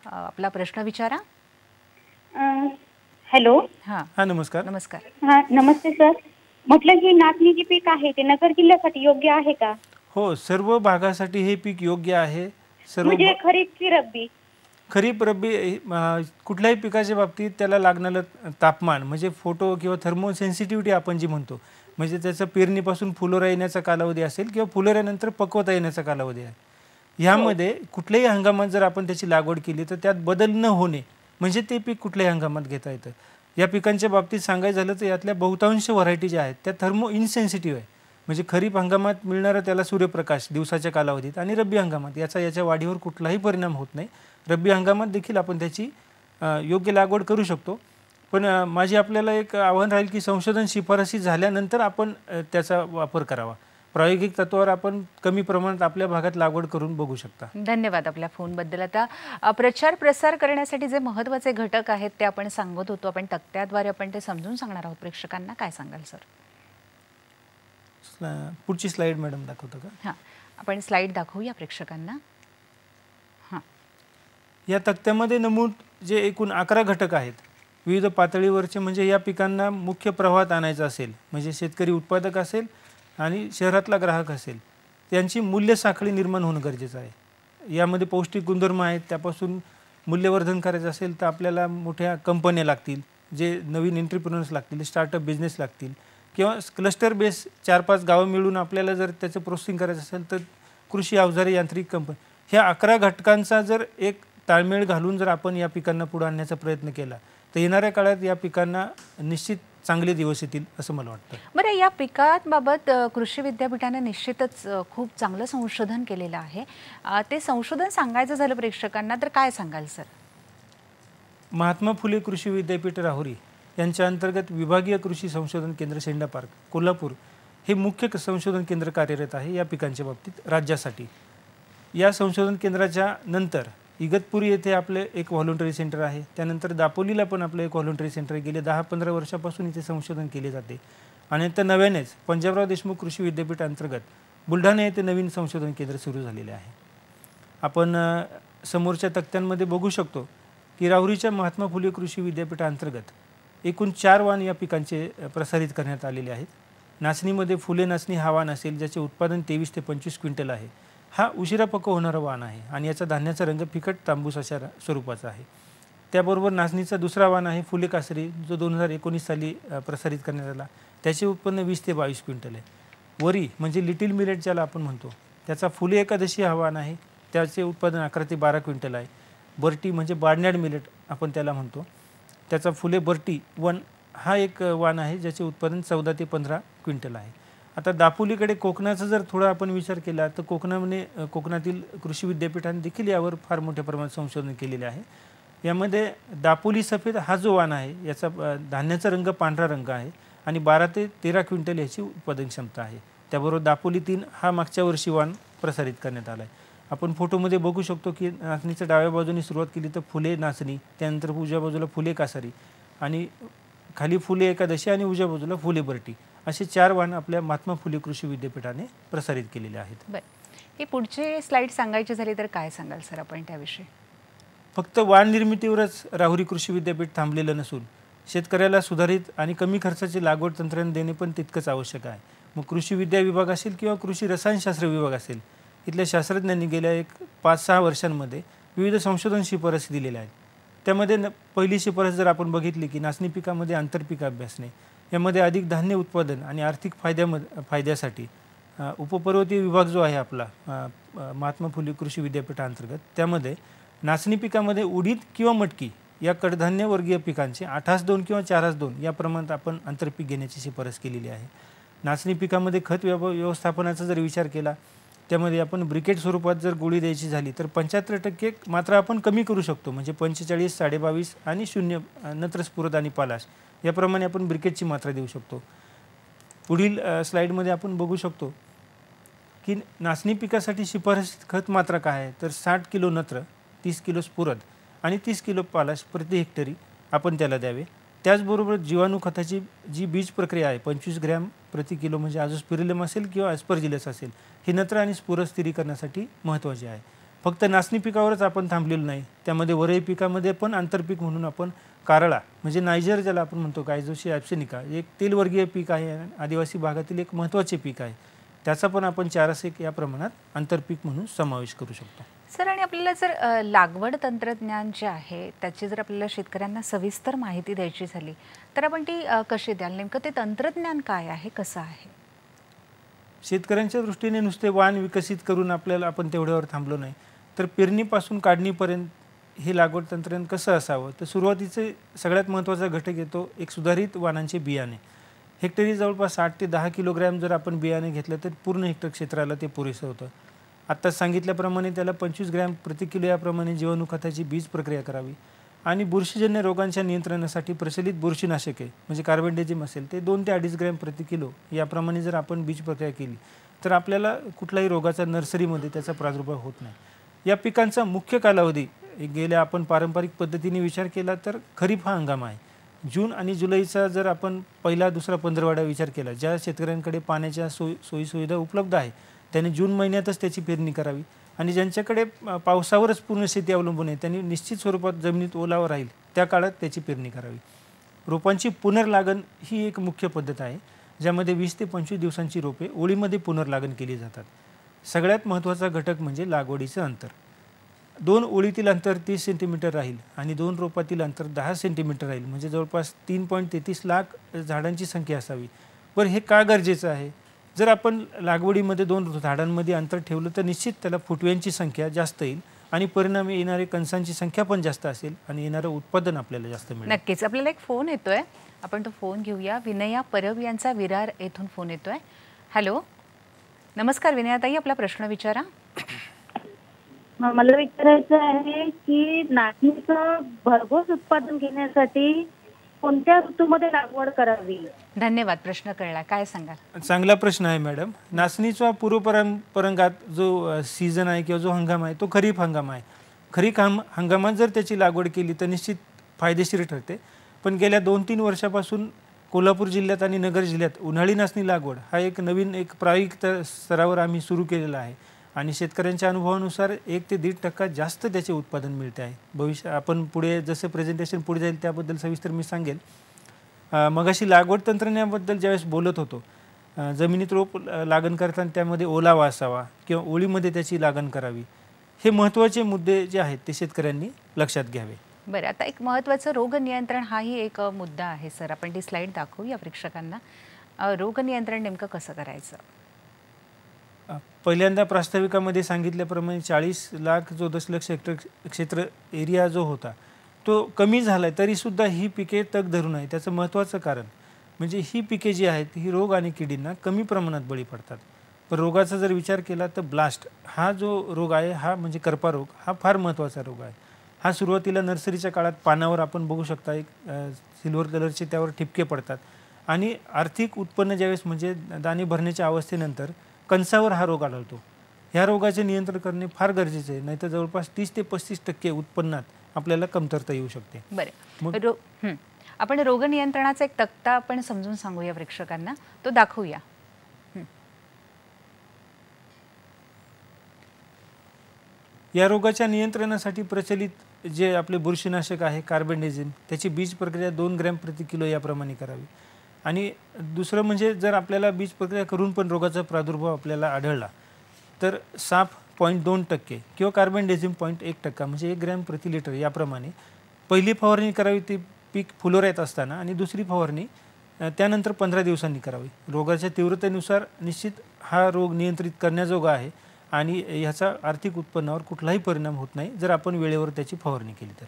S1: आपला प्रश्न विचारा.
S4: हॅलो.
S2: हां नमस्कार.
S1: नमस्कार.
S4: हां नमस्ते सर. म्हटलं की नाचणी जे पीक आहे ते नगर जिल्ह्यासाठी योग्य आहे का?
S2: हो, सर्व भागासाठी हे पीक योग्य आहे. सर्व
S4: म्हणजे खरीप की रब्बी?
S2: खरीप रब्बी कुठल्याही पिकाच्या बाबतीत त्याला लागणारं तापमान म्हणजे फोटो किंवा थर्मो सेन्सिटिव्हिटी आपण जी म्हणतो, म्हणजे त्याचं पेरणीपासून फुलोरा येण्याचा कालावधी असेल किंवा फुलोऱ्यानंतर पक्वता येण्याचा कालावधी आहे. ह्यामध्ये कुठल्याही हंगामात जर आपण त्याची लागवड केली तर त्यात बदल न होणे म्हणजे ते पीक कुठल्याही हंगामात घेता येतं. या पिकांच्या बाबतीत सांगायचं झालं तर यातल्या बहुतांश व्हरायटी ज्या आहेत त्या थर्मो इनसेन्सिटिव्ह आहे. म्हणजे खरीप हंगामात मिळणारा त्याला सूर्यप्रकाश दिवसाच्या कालावधीत आणि रब्बी हंगामात याच्या वाढीवर कुठलाही परिणाम होत नाही. रब्बी हंगामात देखील आपण त्याची योग्य लागवड करू शकतो. पण माझी आपल्याला एक आव्हान राहील की संशोधन शिफारसी झाल्यानंतर आपण त्याचा वापर करावा. प्रायोगिक तत्वावर आपण कमी प्रमाणात आपल्या भागात लागवड करून बघू शकता.
S1: धन्यवाद आपल्या फोनबद्दल. आता प्रचार प्रसार करण्यासाठी जे महत्त्वाचे घटक आहेत ते आपण सांगत होतो. आपण तक्त्याद्वारे आपण ते समजून सांगणार आहोत प्रेक्षकांना. काय सांगाल सर?
S2: पुढची स्लाइड मॅडम दाखवतो का?
S1: हां, आपण स्लाइड दाखवूया प्रेक्षकांना. हां,
S2: या तक्त्यामध्ये नमूद जे एकूण 11 घटक आहेत विविध पातळीवरचे, म्हणजे या पिकांना मुख्य प्रवाहात आणायचं असेल म्हणजे शेतकरी उत्पादक असेल आणि शहरातला ग्राहक असेल, त्यांची मूल्य साखळी निर्माण होणं गरजेचं आहे. यामध्ये पौष्टिक गुणधर्म आहेत. त्यापासून मूल्यवर्धन करायचं असेल तर आपल्याला मोठ्या कंपन्या लागतील, जे नवीन एंटरप्रेन्योर्स लागतील, स्टार्टअप बिझनेस लागतील किंवा क्लस्टर बेस 4-5 गावं मिळून आपल्याला जर त्याचं प्रोसेसिंग करायचं असेल तर कृषी अवजारे यांत्रिक कंपनी. ह्या 11 घटकांचा जर एक ताळमेळ घालून जर आपण या पिकांना पुढे आणण्याचा प्रयत्न केला तर येणाऱ्या काळात या पिकांना निश्चित चांगले दिवस येतील असं मला वाटतं.
S1: बरं, या पिकांबाबत कृषी विद्यापीठाने निश्चितच खूप चांगलं संशोधन केलेलं आहे. ते संशोधन सांगायचं झालं प्रेक्षकांना तर काय सांगाल सर?
S2: महात्मा फुले कृषी विद्यापीठ राहुरी यांच्या अंतर्गत विभागीय कृषी संशोधन केंद्र सेंडा पार्क कोल्हापूर हे मुख्य संशोधन केंद्र कार्यरत आहे या पिकांच्या बाबतीत राज्यासाठी. या संशोधन केंद्राच्या नंतर इगतपुरी येथे आपले एक व्हॉलंटरी सेंटर आहे. त्यानंतर दापोलीला पण आपलं एक व्हॉलंटरी सेंटर आहे. गेले 10-15 वर्षापासून इथे संशोधन केले जाते. आणि आता नव्यानेच पंजाबराव देशमुख कृषी विद्यापीठ अंतर्गत बुलढाणा येथे नवीन संशोधन केंद्र सुरू झालेले आहे. आपण समोरच्या तक्त्यांमध्ये बघू शकतो की राहुरीच्या महात्मा फुले कृषी विद्यापीठाअंतर्गत एकूण 4 वाण या पिकांचे प्रसारित करण्यात आलेले आहेत. नाचणीमध्ये फुले नाचणी हा वाण असेल, ज्याचे उत्पादन 23 ते 25 क्विंटल आहे. हा उशिरा पक्व होणारा वाण आहे आणि याचा धान्याचा रंग फिकट तांबूस अशा स्वरूपाचा आहे. त्याबरोबर नाचणीचा दुसरा वाण आहे फुले कासरी, जो 2019 साली प्रसारित करण्यात आला. त्याचे उत्पन्न 20 ते 22 क्विंटल आहे. वरी म्हणजे लिटिल मिलेट ज्याला आपण म्हणतो, त्याचा फुले एकादशी हा वाण आहे. त्याचे उत्पादन 11 ते 12 क्विंटल आहे. बर्टी म्हणजे बार्नयार्ड मिलेट आपण त्याला म्हणतो, त्याचा फुले बर्टी 1 हा एक वाण आहे, ज्याचे उत्पादन 14 ते 15 क्विंटल आहे. आता दापोलीकडे कोकणाचा जर थोडा आपण विचार केला तर कोकणातील कृषी विद्यापीठाने देखील यावर फार मोठ्या प्रमाणात संशोधन केलेले आहे. यामध्ये दापोली सफेद हा जो वाण आहे, याचा धान्याचा रंग पांढरा रंग आहे आणि 12 ते 13 क्विंटल याची उत्पादन क्षमता आहे. त्याबरोबर दापोली 3 हा मागच्या वर्षी वाण प्रसारित करण्यात आला आहे. आपण फोटोमध्ये बघू शकतो की नाचणीच्या डाव्या बाजूने सुरुवात केली तर फुले नाचणी, त्यानंतर उजव्या बाजूला फुले कासारी आणि खाली फुले एकादशी आणि उजव्या बाजूला फुले बर्टी असे 4 वाण आपल्या महात्मा फुले कृषी विद्यापीठाने प्रसारित केलेले आहेत.
S1: बरं, हे पुढचे स्लाइड सांगायचे झाले तर काय सांगाल सर आपण त्याविषयी?
S2: फक्त वाण निर्मितीवरच राहुरी कृषी विद्यापीठ थांबलेलं नसून शेतकऱ्याला सुधारित आणि कमी खर्चाचे लागवड तंत्रज्ञान देणे पण तितकंच आवश्यक आहे. मग कृषी विद्या विभाग असेल किंवा कृषी रसायनशास्त्र विभाग असेल, इथल्या शास्त्रज्ञांनी गेल्या 5-6 वर्षांमध्ये विविध संशोधन शिफारसी दिलेल्या आहेत. त्यामध्ये पहिली शिफारस जर आपण बघितली की नाचणी पिकामध्ये आंतरपीक अभ्यासणे, यामध्ये अधिक धान्य उत्पादन आणि आर्थिक फायद्यासाठी उपपर्वतीय विभाग जो आहे आपला महात्मा फुले कृषी विद्यापीठाअंतर्गत, त्यामध्ये नाचणी पिकामध्ये उडीद किंवा मटकी या कडधान्य वर्गीय पिकांचे 8:2 किंवा 4:2 या प्रमाणात आपण आंतरपीक घेण्याची शिफारस केलेली आहे. नाचणी पिकामध्ये खत व्यवस्थापनाचा जर विचार केला, त्यामध्ये आपण ब्रिकेट स्वरूपात जर गोळी द्यायची झाली तर 75% मात्रा आपण कमी करू शकतो. म्हणजे 45, 22.5 आणि 0 नत्र स्फुरद आणि पालाश याप्रमाणे आपण ब्रिकेटची मात्रा देऊ शकतो. पुढील स्लाईडमध्ये आपण बघू शकतो की नाचणी पिकासाठी शिफारसीत खत मात्रा काय आहे, तर 60 किलो नत्र, 30 किलो स्फुरद आणि 30 किलो पालाश प्रति हेक्टरी आपण त्याला द्यावे. त्याचबरोबर जीवाणू खताची जी बीज प्रक्रिया आहे 25 ग्रॅम प्रति किलो म्हणजे आझोस्पिरिलम असेल किंवा ॲस्परजिलस असेल, हे नत्र आणि स्फुरद स्थिरीकरणासाठी महत्त्वाचे आहे. फक्त नाचणी पिकावरच आपण थांबलेलो नाही, त्यामध्ये वरई पिकामध्ये पण आंतरपीक म्हणून आपण कारळा म्हणजे नायजर ज्याला आपण म्हणतो, कायझोशी ॲप्सेनिका, एक तेलवर्गीय पीक आहे, आदिवासी भागातील एक महत्त्वाचे पीक आहे, त्याचा पण आपण 4-1 या प्रमाणात आंतरपीक म्हणून समावेश करू शकतो.
S1: सर, आणि आपल्याला जर लागवड तंत्रज्ञान जे आहे त्याची जर आपल्याला शेतकऱ्यांना सविस्तर माहिती द्यायची झाली तर आपण ती कशी द्याल? नेमकं ते तंत्रज्ञान काय आहे, कसं आहे?
S2: शेतकऱ्यांच्या दृष्टीने नुसते वाण विकसित करून आपण तेवढ्यावर थांबलो नाही, तर पेरणीपासून काढणीपर्यंत हे लागवड तंत्रज्ञान कसं असावं, तर सुरुवातीचे सगळ्यात महत्त्वाचा घटक येतो एक सुधारित वाणांचे बियाणे. हेक्टरी जवळपास 8 ते 10 किलोग्रॅम जर आपण बियाणे घेतलं तर पूर्ण हेक्टर क्षेत्राला ते पुरेसं होतं. आत्ता सांगितल्याप्रमाणे त्याला 25 ग्रॅम प्रति किलो याप्रमाणे जीवाणू खताची बीज प्रक्रिया करावी आणि बुरशीजन्य रोगांच्या नियंत्रणासाठी प्रचलित बुरशीनाशके म्हणजे कार्बेंडेजिम असेल ते 2 ते 2.5 ग्रॅम प्रति किलो याप्रमाणे जर आपण बीज प्रक्रिया केली तर आपल्याला कुठलाही रोगाचा नर्सरीमध्ये त्याचा प्रादुर्भाव होत नाही. या पिकांचा मुख्य कालावधी गेल्या आपण पारंपरिक पद्धतीने विचार केला तर खरीप हा हंगाम आहे. जून आणि जुलैचा जर आपण पहिला दुसरा पंधरवडा विचार केला, ज्या शेतकऱ्यांकडे पाण्याच्या सोयीसुविधा उपलब्ध आहे त्यांनी जून महिन्यातच त्याची पेरणी करावी आणि ज्यांच्याकडे पावसावरच पूर्ण शेती अवलंबून आहे त्यांनी निश्चित स्वरूपात जमिनीत ओलावा राहील त्या काळात त्याची पेरणी करावी. रोपांची पुनर्लागण ही एक मुख्य पद्धत आहे, ज्यामध्ये 20 ते 25 दिवसांची रोपे ओळीमध्ये पुनर्लागण केली जातात. सगळ्यात महत्त्वाचा घटक म्हणजे लागवडीचं अंतर. 2 ओळीतील अंतर 30 सेंटीमीटर राहील आणि 2 रोपातील अंतर 10 सेंटीमीटर राहील, म्हणजे जवळपास 3.33 लाख झाडांची संख्या असावी. बरं, हे का गरजेचं आहे? जर आपण लागवडीमध्ये 2 झाडांमध्ये अंतर ठेवलं तर निश्चित त्याला फुटव्यांची संख्या जास्त येईल आणि परिणामी येणारे कणसांची संख्या पण जास्त असेल आणि येणारं उत्पादन आपल्याला जास्त मिळेल.
S1: नक्कीच. आपल्याला एक फोन येतोय, आपण तो फोन घेऊया. विनया परब यांचा विरार येथून फोन येतोय. हॅलो, नमस्कार विनयाताई, आपला प्रश्न विचारा.
S4: मला विचारायचं आहे की नाचणीचं भरघोस उत्पादन घेण्यासाठी कोणत्या ऋतूमध्ये लागवड करावी?
S1: धन्यवाद, प्रश्न कळला. काय सांगाल?
S2: चांगला प्रश्न आहे मॅडम. नाचणीचा पूर्वपरंपरागत जो सीझन आहे किंवा जो हंगाम आहे तो खरीप हंगाम आहे. खरीप हंगामात जर त्याची लागवड केली तर निश्चित फायदेशीर ठरते. पण गेल्या 2-3 वर्षापासून कोल्हापूर जिल्ह्यात आणि नगर जिल्ह्यात उन्हाळी नाचणी लागवड हा एक नवीन प्रायोगिक स्तरावर आम्ही सुरू केलेला आहे आणि शेतकऱ्यांच्या अनुभवानुसार 1 ते 1.5% जास्त त्याचे उत्पादन मिळते आहे. भविष्य आपण पुढे जसं प्रेझेंटेशन पुढे जाईल त्याबद्दल सविस्तर मी सांगेल. मगाशी लागवड तंत्रज्ञानाबद्दल ज्यावेळेस बोलत होतो, जमिनीत रोप लागण करताना त्यामध्ये ओलावा असावा किंवा ओळीमध्ये त्याची लागण करावी, हे महत्त्वाचे मुद्दे जे आहेत ते शेतकऱ्यांनी लक्षात घ्यावे.
S1: बरं, आता एक महत्त्वाचं रोग नियंत्रण हाही एक मुद्दा आहे सर. आपण ती स्लाईड दाखवूया प्रेक्षकांना. रोग नियंत्रण नेमकं कसं करायचं?
S2: पहिल्यांदा प्रास्ताविकामध्ये सांगितल्याप्रमाणे 40 लाख जो दशलक्ष हेक्टर क्षेत्र एरिया जो होता तो कमी झाला आहे, तरीसुद्धा ही पिके तग धरून आहे. त्याचं महत्त्वाचं कारण म्हणजे ही पिके जी आहेत ही रोग आणि किडींना कमी प्रमाणात बळी पडतात. पण रोगाचा जर विचार केला तर ब्लास्ट हा जो रोग आहे हा म्हणजे करपा रोग हा फार महत्त्वाचा रोग आहे. हा सुरुवातीला नर्सरीच्या काळात पानावर आपण बघू शकता एक सिल्वर कलरचे त्यावर ठिपके पडतात आणि आर्थिक उत्पन्न ज्यावेळेस म्हणजे दाणे भरण्याच्या अवस्थेनंतर कणसावर हा रोग आढळतो. ह्या रोगाचे नियंत्रण करणे फार गरजेचे आहे, नाहीतर जवळपास 30 ते 35% उत्पन्नात आपल्याला कमतरता येऊ शकते.
S1: बरं, आपण रोग नियंत्रणाचा एक तक्ता आपण समजून सांगूया प्रेक्षकांना, तो दाखवूया.
S2: या रोगाच्या नियंत्रणासाठी प्रचलित जे आपले बुरशीनाशक आहे कार्बेंडेझिम, त्याची बीज प्रक्रिया 2 ग्रॅम प्रति किलो याप्रमाणे करावी. आणि दुसरं म्हणजे जर आपल्याला बीज प्रक्रिया करून पण रोगाचा प्रादुर्भाव आपल्याला आढळला तर साफ 0.2% किंवा कार्बेंडेझिम 0.1% म्हणजे 1 ग्रॅम प्रति लिटर याप्रमाणे पहिली फवारणी करावी ती पीक फुलोर येत असताना आणि दुसरी फवारणी त्यानंतर 15 दिवसांनी करावी. रोगाच्या तीव्रतेनुसार निश्चित हा रोग नियंत्रित करण्याजोगा आहे आणि ह्याचा आर्थिक उत्पन्नावर कुठलाही परिणाम होत नाही जर आपण वेळेवर त्याची फवारणी केली तर.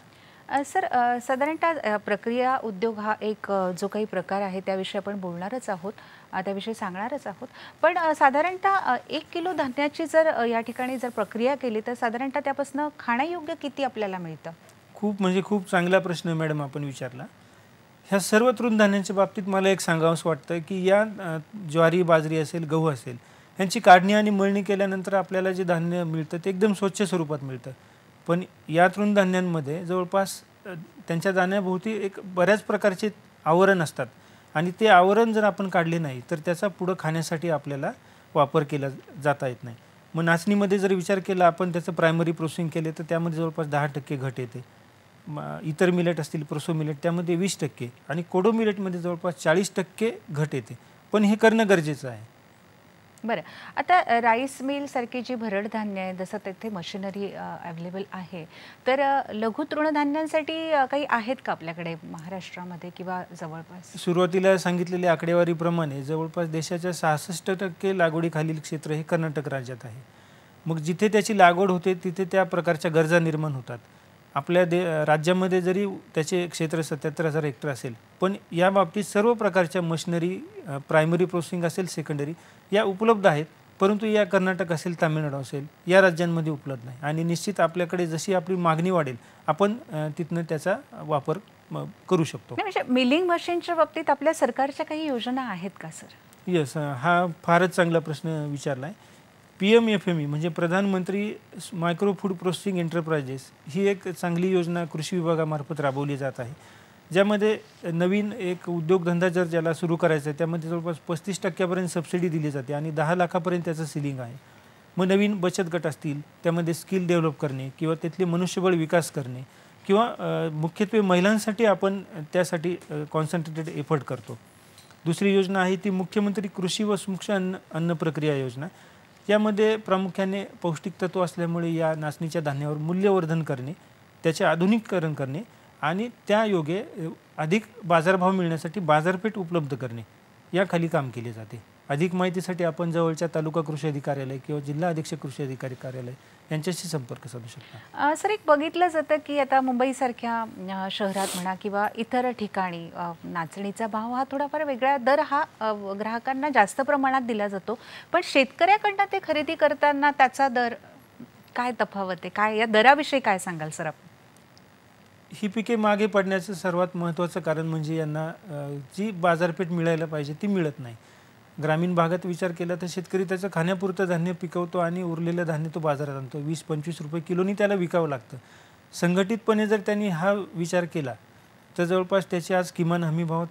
S1: सर, साधारणतः प्रक्रिया उद्योग हा एक जो काही प्रकार आहे त्याविषयी आपण बोलणारच आहोत, त्याविषयी सांगणारच आहोत. पण साधारणतः 1 किलो धान्याची जर या ठिकाणी जर प्रक्रिया केली तर साधारणतः त्यापासून खाण्यायोग्य किती आपल्याला मिळतं?
S2: खूप चांगला प्रश्न मॅडम आपण विचारला. ह्या सर्व तृणधान्यांच्या बाबतीत मला एक सांगावंसं वाटतं की या ज्वारी, बाजरी असेल, गहू असेल यांची काढणी आणि मळणी केल्यानंतर आपल्याला जे धान्य मिळतं ते एकदम स्वच्छ स्वरूपात मिळतं. पण या तृणधान्यांमध्ये जवळपास त्यांच्या दाण्याभोवती एक बऱ्याच प्रकारचे आवरण असतात आणि ते आवरण जर आपण काढले नाही तर त्याचा पुढं खाण्यासाठी आपल्याला वापर केला जाता येत नाही. मग नाचणीमध्ये जर विचार केला आपण त्याचं प्रायमरी प्रोसेसिंग केले तर त्यामध्ये जवळपास 10% घट येते. इतर मिलेट असतील प्रोसो मिलेट त्यामध्ये 20% आणि कोडो मिलेटमध्ये जवळपास 40% घट येते. पण हे करणं गरजेचं आहे.
S1: बरं, आता राईस मिल सारखी जी भरड धान्य आहे जसं तिथे मशिनरी अवेलेबल आहे, तर लघु तृणधान्यांसाठी काही आहेत का आपल्याकडे महाराष्ट्रामध्ये किंवा जवळपास?
S2: सुरुवातीला सांगितलेल्या आकडेवारीप्रमाणे जवळपास देशाच्या 66% लागवडीखालील क्षेत्र हे कर्नाटक राज्यात आहे. मग जिथे त्याची लागवड होते तिथे त्या प्रकारच्या गरजा निर्माण होतात. आपल्या राज्यामध्ये जरी त्याचे क्षेत्र 77,000 हेक्टर असेल पण या बाबतीत सर्व प्रकारच्या मशिनरी प्रायमरी प्रोसेसिंग असेल, सेकंडरी या उपलब्ध आहेत. परंतु या कर्नाटक असेल, तामिळनाडू असेल या राज्यांमध्ये उपलब्ध नाही आणि निश्चित आपल्याकडे जशी आपली मागणी वाढेल आपण तिथनं त्याचा वापर करू शकतो.
S1: म्हणजे मिलिंग मशीनच्या बाबतीत आपल्या सरकारच्या काही योजना आहेत का सर?
S2: येस, हा फारच चांगला प्रश्न विचारला आहे. PMFME म्हणजे प्रधानमंत्री मायक्रो फूड प्रोसेसिंग एंटरप्राइजेस ही एक चांगली योजना कृषी विभागामार्फत राबवली जात आहे, ज्यामध्ये नवीन एक उद्योगधंदा जर ज्याला सुरू करायचा आहे त्यामध्ये जवळपास 35% सबसिडी दिली जाते आणि 10 लाखापर्यंत त्याचं सिलिंग आहे. मग नवीन बचत गट असतील त्यामध्ये स्किल डेव्हलप करणे किंवा त्यातले मनुष्यबळ विकास करणे किंवा मुख्यत्वे महिलांसाठी आपण त्यासाठी कॉन्सन्ट्रेटेड एफर्ट करतो. दुसरी योजना आहे ती मुख्यमंत्री कृषी व सूक्ष्म अन्न प्रक्रिया योजना. यामध्ये प्रामुख्याने पौष्टिक तत्व असल्यामुळे या नाचणीच्या धान्यावर मूल्यवर्धन करणे, त्याचे आधुनिकीकरण करणे आणि त्या योगे अधिक बाजारभाव मिळण्यासाठी बाजारपेठ उपलब्ध करणे याखाली काम केले जाते. अधिक माहितीसाठी आपण जवळच्या तालुका कृषी अधिकार्यालय किंवा जिल्हा अधीक्षक कृषी अधिकारी कार्यालय यांच्याशी संपर्क साधू शकता.
S1: सर, एक बघितलं जातं की आता मुंबईसारख्या शहरात म्हणा किंवा इतर ठिकाणी नाचणीचा भाव हा थोडाफार वेगळा, दर हा ग्राहकांना जास्त प्रमाणात दिला जातो, पण शेतकऱ्याकडनं ते खरेदी करताना त्याचा दर काय तफावत आहे, काय या दराविषयी काय सांगाल सर आपण?
S2: ही पिके मागे पडण्याचं सर्वात महत्त्वाचं कारण म्हणजे यांना जी बाजारपेठ मिळायला पाहिजे ती मिळत नाही. ग्रामीण भागात विचार केला तर शेतकरी त्याचं खाण्यापुरतं धान्य पिकवतो आणि उरलेलं धान्य तो बाजारात आणतो. 20-25 रुपये किलोनी त्याला विकावं लागतं. संघटितपणे जर त्यांनी हा विचार केला तर जवळपास त्याची आज किमान हमीभाव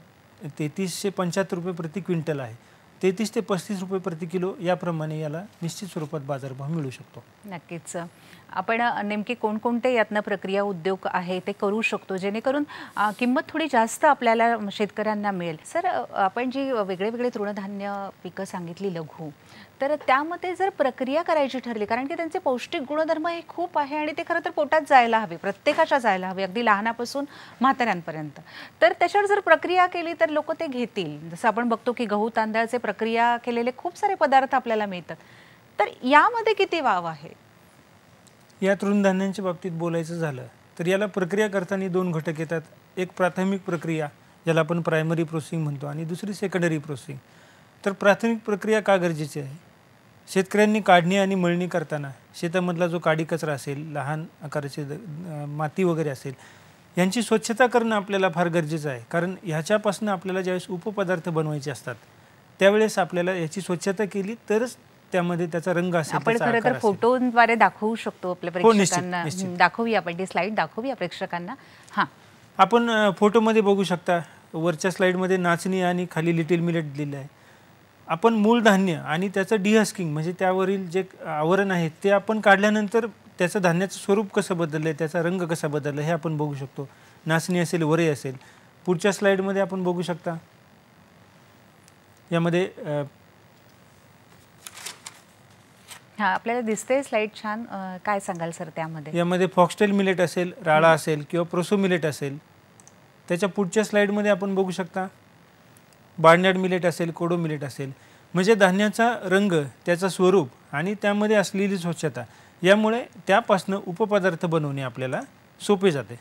S2: 3375 रुपये प्रति क्विंटल आहे. 33 ते 35 रुपये प्रति किलो याप्रमाणे याला निश्चित स्वरूपात बाजारभाव मिळू शकतो.
S1: नक्कीच. आपण नेमके कोणकोणते यातनं प्रक्रिया उद्योग आहे ते करू शकतो जेणेकरून किंमत थोडी जास्त आपल्याला शेतकऱ्यांना मिळेल. सर, आपण जी वेगळे तृणधान्य पिकं सांगितली लघु, तर त्यामध्ये जर प्रक्रिया करायची ठरली, कारण की त्यांचे पौष्टिक गुणधर्म हे खूप आहे आणि ते खरं तर पोटात जायला हवे, प्रत्येकाच्या जायला हवे, अगदी लहानापासून म्हाताऱ्यांपर्यंत. तर त्याच्यावर जर प्रक्रिया केली तर लोक ते घेतील. जसं आपण बघतो की गहू तांदळाचे प्रक्रिया केलेले खूप सारे पदार्थ आपल्याला मिळतात. तर यामध्ये किती वाव आहे?
S2: या तृणधान्यांच्या बाबतीत बोलायचं झालं तर याला प्रक्रिया करताना 2 घटक येतात. एक प्राथमिक प्रक्रिया ज्याला आपण प्रायमरी प्रोसेसिंग म्हणतो आणि दुसरी सेकंडरी प्रोसेसिंग. तर प्राथमिक प्रक्रिया का गरजेची आहे? शेतकऱ्यांनी काढणी आणि मळणी करताना शेतामधला जो काडी कचरा असेल, लहान आकाराचे माती वगैरे असेल, यांची स्वच्छता करणं आपल्याला फार गरजेचं आहे. कारण ह्याच्यापासून आपल्याला ज्यावेळेस उपपदार्थ बनवायचे असतात त्यावेळेस आपल्याला याची स्वच्छता केली तरच त्यामध्ये त्याचा रंग असेल,
S1: आपण
S2: त्याचा
S1: खरं
S2: आकार
S1: तर
S2: असेल.
S1: फोटोद्वारे दाखवू शकतो आपल्या
S2: निश्चित,
S1: प्रेक्षकांना.
S2: निश्चित.
S1: दाखवूया आपण ती स्लाइड दाखवूया प्रेक्षकांना. हां,
S2: आपण फोटोमध्ये बघू शकता, वरच्या स्लाइडमध्ये नाचणी आणि खाली लिटिल मिलेट दिलेलं आहे. आपण मूळ धान्य आणि त्याचं डिहस्किंग म्हणजे त्यावरील जे आवरण आहे ते आपण काढल्यानंतर त्याचं धान्याचं स्वरूप कसं बदललं आहे, त्याचा रंग कसा बदलला हे आपण बघू शकतो. नाचणी असेल, वरई असेल. पुढच्या स्लाइडमध्ये आपण बघू शकता, यामध्ये
S1: हां, आपल्याला दिसते स्लाइड छान. काय सांगाल सर त्यामध्ये?
S2: यामध्ये फॉक्सटेल मिलेट असेल, राळा असेल किंवा प्रोसो मिलेट असेल. त्याच्या पुढच्या स्लाइडमध्ये आपण बघू शकता बार्नयार्ड मिलेट असेल, कोडो मिलेट असेल. म्हणजे धान्याचा रंग, त्याचं स्वरूप आणि त्यामध्ये असलेली स्वच्छता यामुळे त्यापासून उपपदार्थ बनवणे आपल्याला सोपे जाते.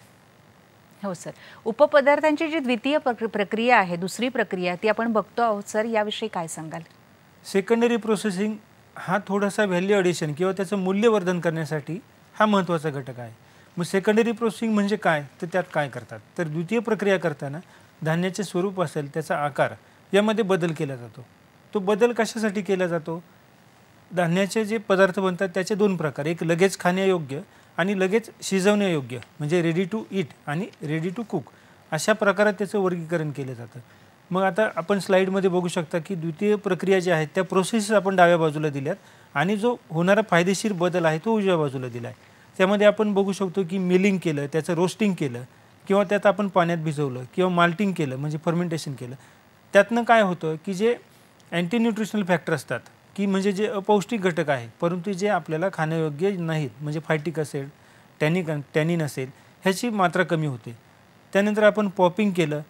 S1: हो सर. उपपदार्थांची जी द्वितीय प्रक्रिया आहे, दुसरी प्रक्रिया, ती आपण बघतो आहोत सर. याविषयी काय सांगाल?
S2: सेकंडरी प्रोसेसिंग हा थोडासा व्हॅल्यू ॲडिशन किंवा त्याचं मूल्यवर्धन करण्यासाठी हा महत्त्वाचा घटक आहे. मग सेकंडरी प्रोसेसिंग म्हणजे काय, तर त्यात काय करतात? तर द्वितीय प्रक्रिया करताना धान्याचे स्वरूप असेल, त्याचा आकार यामध्ये बदल केला जातो. तो बदल कशासाठी केला जातो? धान्याचे जे पदार्थ बनतात त्याचे 2 प्रकार, एक लगेच खाण्यायोग्य आणि लगेच शिजवण्यायोग्य म्हणजे रेडी टू ईट आणि रेडी टू कुक, अशा प्रकारात त्याचं वर्गीकरण केलं जातं. मग आता आपण स्लाइडमध्ये बघू शकता की द्वितीय प्रक्रिया ज्या आहेत त्या प्रोसेस आपण डाव्या बाजूला दिल्यात आणि जो होणारा फायदेशीर बदल आहे तो उजव्या बाजूला दिला आहे. त्यामध्ये आपण बघू शकतो की मिलिंग केलं, त्याचं रोस्टिंग केलं किंवा त्यात आपण पाण्यात भिजवलं किंवा माल्टिंग केलं म्हणजे फर्मेंटेशन केलं. त्यातनं काय होतं की जे अँटी न्यूट्रिशनल फॅक्टर असतात की म्हणजे जे अपौष्टिक घटक आहे परंतु जे आपल्याला खाण्यायोग्य नाहीत म्हणजे फायटिक असेल, टॅनिन असेल, ह्याची मात्रा कमी होते. त्यानंतर आपण पॉपिंग केलं,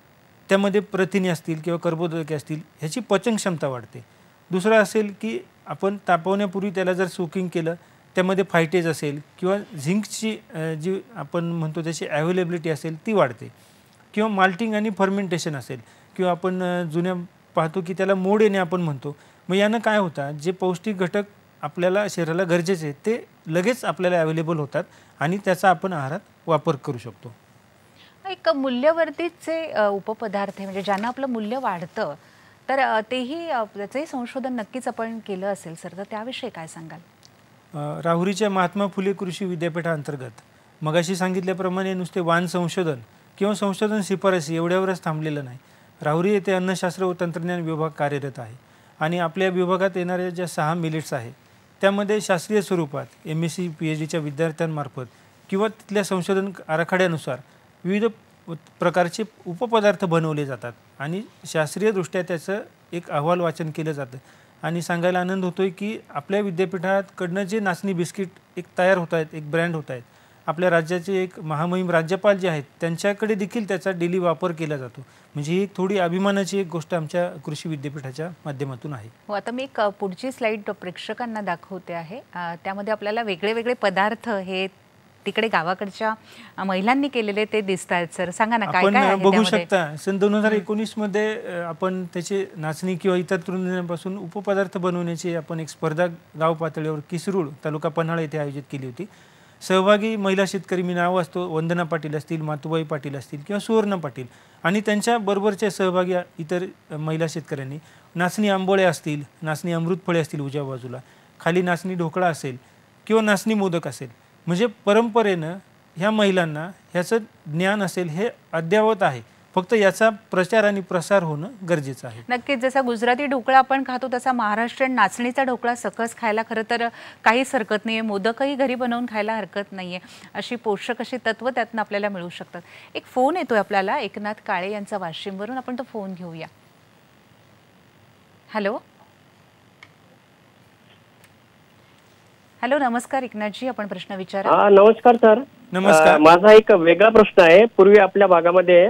S2: त्यामध्ये प्रथिने असतील किंवा कर्बोदके असतील, ह्याची पचनक्षमता वाढते. दुसरं असेल की आपण तापवण्यापूर्वी त्याला जर सोकिंग केलं, त्यामध्ये फायटेज असेल किंवा झिंकची जी आपण म्हणतो त्याची अवेलेबिलिटी असेल ती वाढते. किंवा माल्टिंग आणि फर्मेंटेशन असेल किंवा आपण जुन्या पाहतो की त्याला मोड येणे आपण म्हणतो. मग यानं काय होतं, जे पौष्टिक घटक आपल्याला शरीराला गरजेचे आहेत ते लगेच आपल्याला अवेलेबल होतात आणि त्याचा आपण आहारात वापर करू शकतो.
S1: एक मूल्यवर्धितचे उपपदार्थ आहे म्हणजे ज्यांना आपलं मूल्य वाढतं, तर तेही त्याचंही संशोधन नक्कीच आपण केलं असेल सर, तर त्याविषयी काय सांगाल?
S2: राहुरीच्या महात्मा फुले कृषी विद्यापीठाअंतर्गत मगाशी सांगितल्याप्रमाणे नुसते वाण संशोधन किंवा संशोधन शिफारसी एवढ्यावरच थांबलेलं नाही. राहुरी येथे अन्नशास्त्र व तंत्रज्ञान विभाग कार्यरत आहे आणि आपल्या विभागात येणाऱ्या ज्या 6 मिलेट्स आहेत त्यामध्ये शास्त्रीय स्वरूपात MSc PhDच्या विद्यार्थ्यांमार्फत किंवा तिथल्या संशोधन आराखड्यानुसार विविध प्रकारचे उपपदार्थ बनवले जातात आणि शास्त्रीयदृष्ट्या त्याचं एक अहवाल वाचन केलं जातं. आणि सांगायला आनंद होतोय की आपल्या विद्यापीठाकडनं जे नाचणी बिस्किट एक तयार होत आहेत, एक ब्रँड होत आहेत, आपल्या राज्याचे एक महामहिम राज्यपाल जे आहेत त्यांच्याकडे देखील त्याचा डेली वापर केला जातो. म्हणजे ही थोडी अभिमानाची एक गोष्ट आमच्या कृषी विद्यापीठाच्या माध्यमातून आहे.
S1: हो, आता मी एक पुढची स्लाइड प्रेक्षकांना दाखवते आहे. त्यामध्ये आपल्याला वेगळे वेगळे पदार्थ हे तिकडे गावाकडच्या महिलांनी केलेले ते दिसत आहेत सर. सांगा ना काय काय आहे
S2: आपण बघू
S1: त्यामध्ये?
S2: शकता सन 2019 मध्ये आपण त्याचे नाचणी किंवा इतर तृणधान्यांपासून उपपदार्थ बनवण्याची आपण एक स्पर्धा गाव पातळीवर किसरूळ तालुका पन्हाळा येथे आयोजित केली होती. सहभागी महिला शेतकरी मी नाव असतो वंदना पाटील असतील, मातुबाई पाटील असतील किंवा सुवर्ण पाटील आणि त्यांच्या बरोबरचे सहभागी इतर महिला शेतकऱ्यांनी नाचणी आंबोळे असतील, नाचणी अमृतफळे असतील उजव्या बाजूला, खाली नाचणी ढोकळा असेल किंवा नाचणी मोदक असेल, म्हणजे परंपरेनं ह्या महिलांना ह्याचं ज्ञान असेल हे अद्ययावत आहे, फक्त याचा प्रचार आणि प्रसार होणं गरजेचं आहे.
S1: नक्कीच जसा गुजराती ढोकळा आपण खातो तसा महाराष्ट्रीयन नाचणीचा ढोकळा सकस खायला खरं तर काहीच हरकत नाही आहे. मोदकही घरी बनवून खायला हरकत नाही आहे. अशी पोषक अशी तत्त्व त्यातनं आपल्याला मिळू शकतात. एक फोन येतोय आपल्याला एकनाथ काळे यांचा वाशिमवरून, आपण तो फोन घेऊया. हॅलो हॅलो, नमस्कार एकनाथजी, आपण प्रश्न विचारा.
S3: नमस्कार सर.
S2: नमस्कार.
S3: माझा एक वेगळा प्रश्न आहे. पूर्वी आपल्या भागामध्ये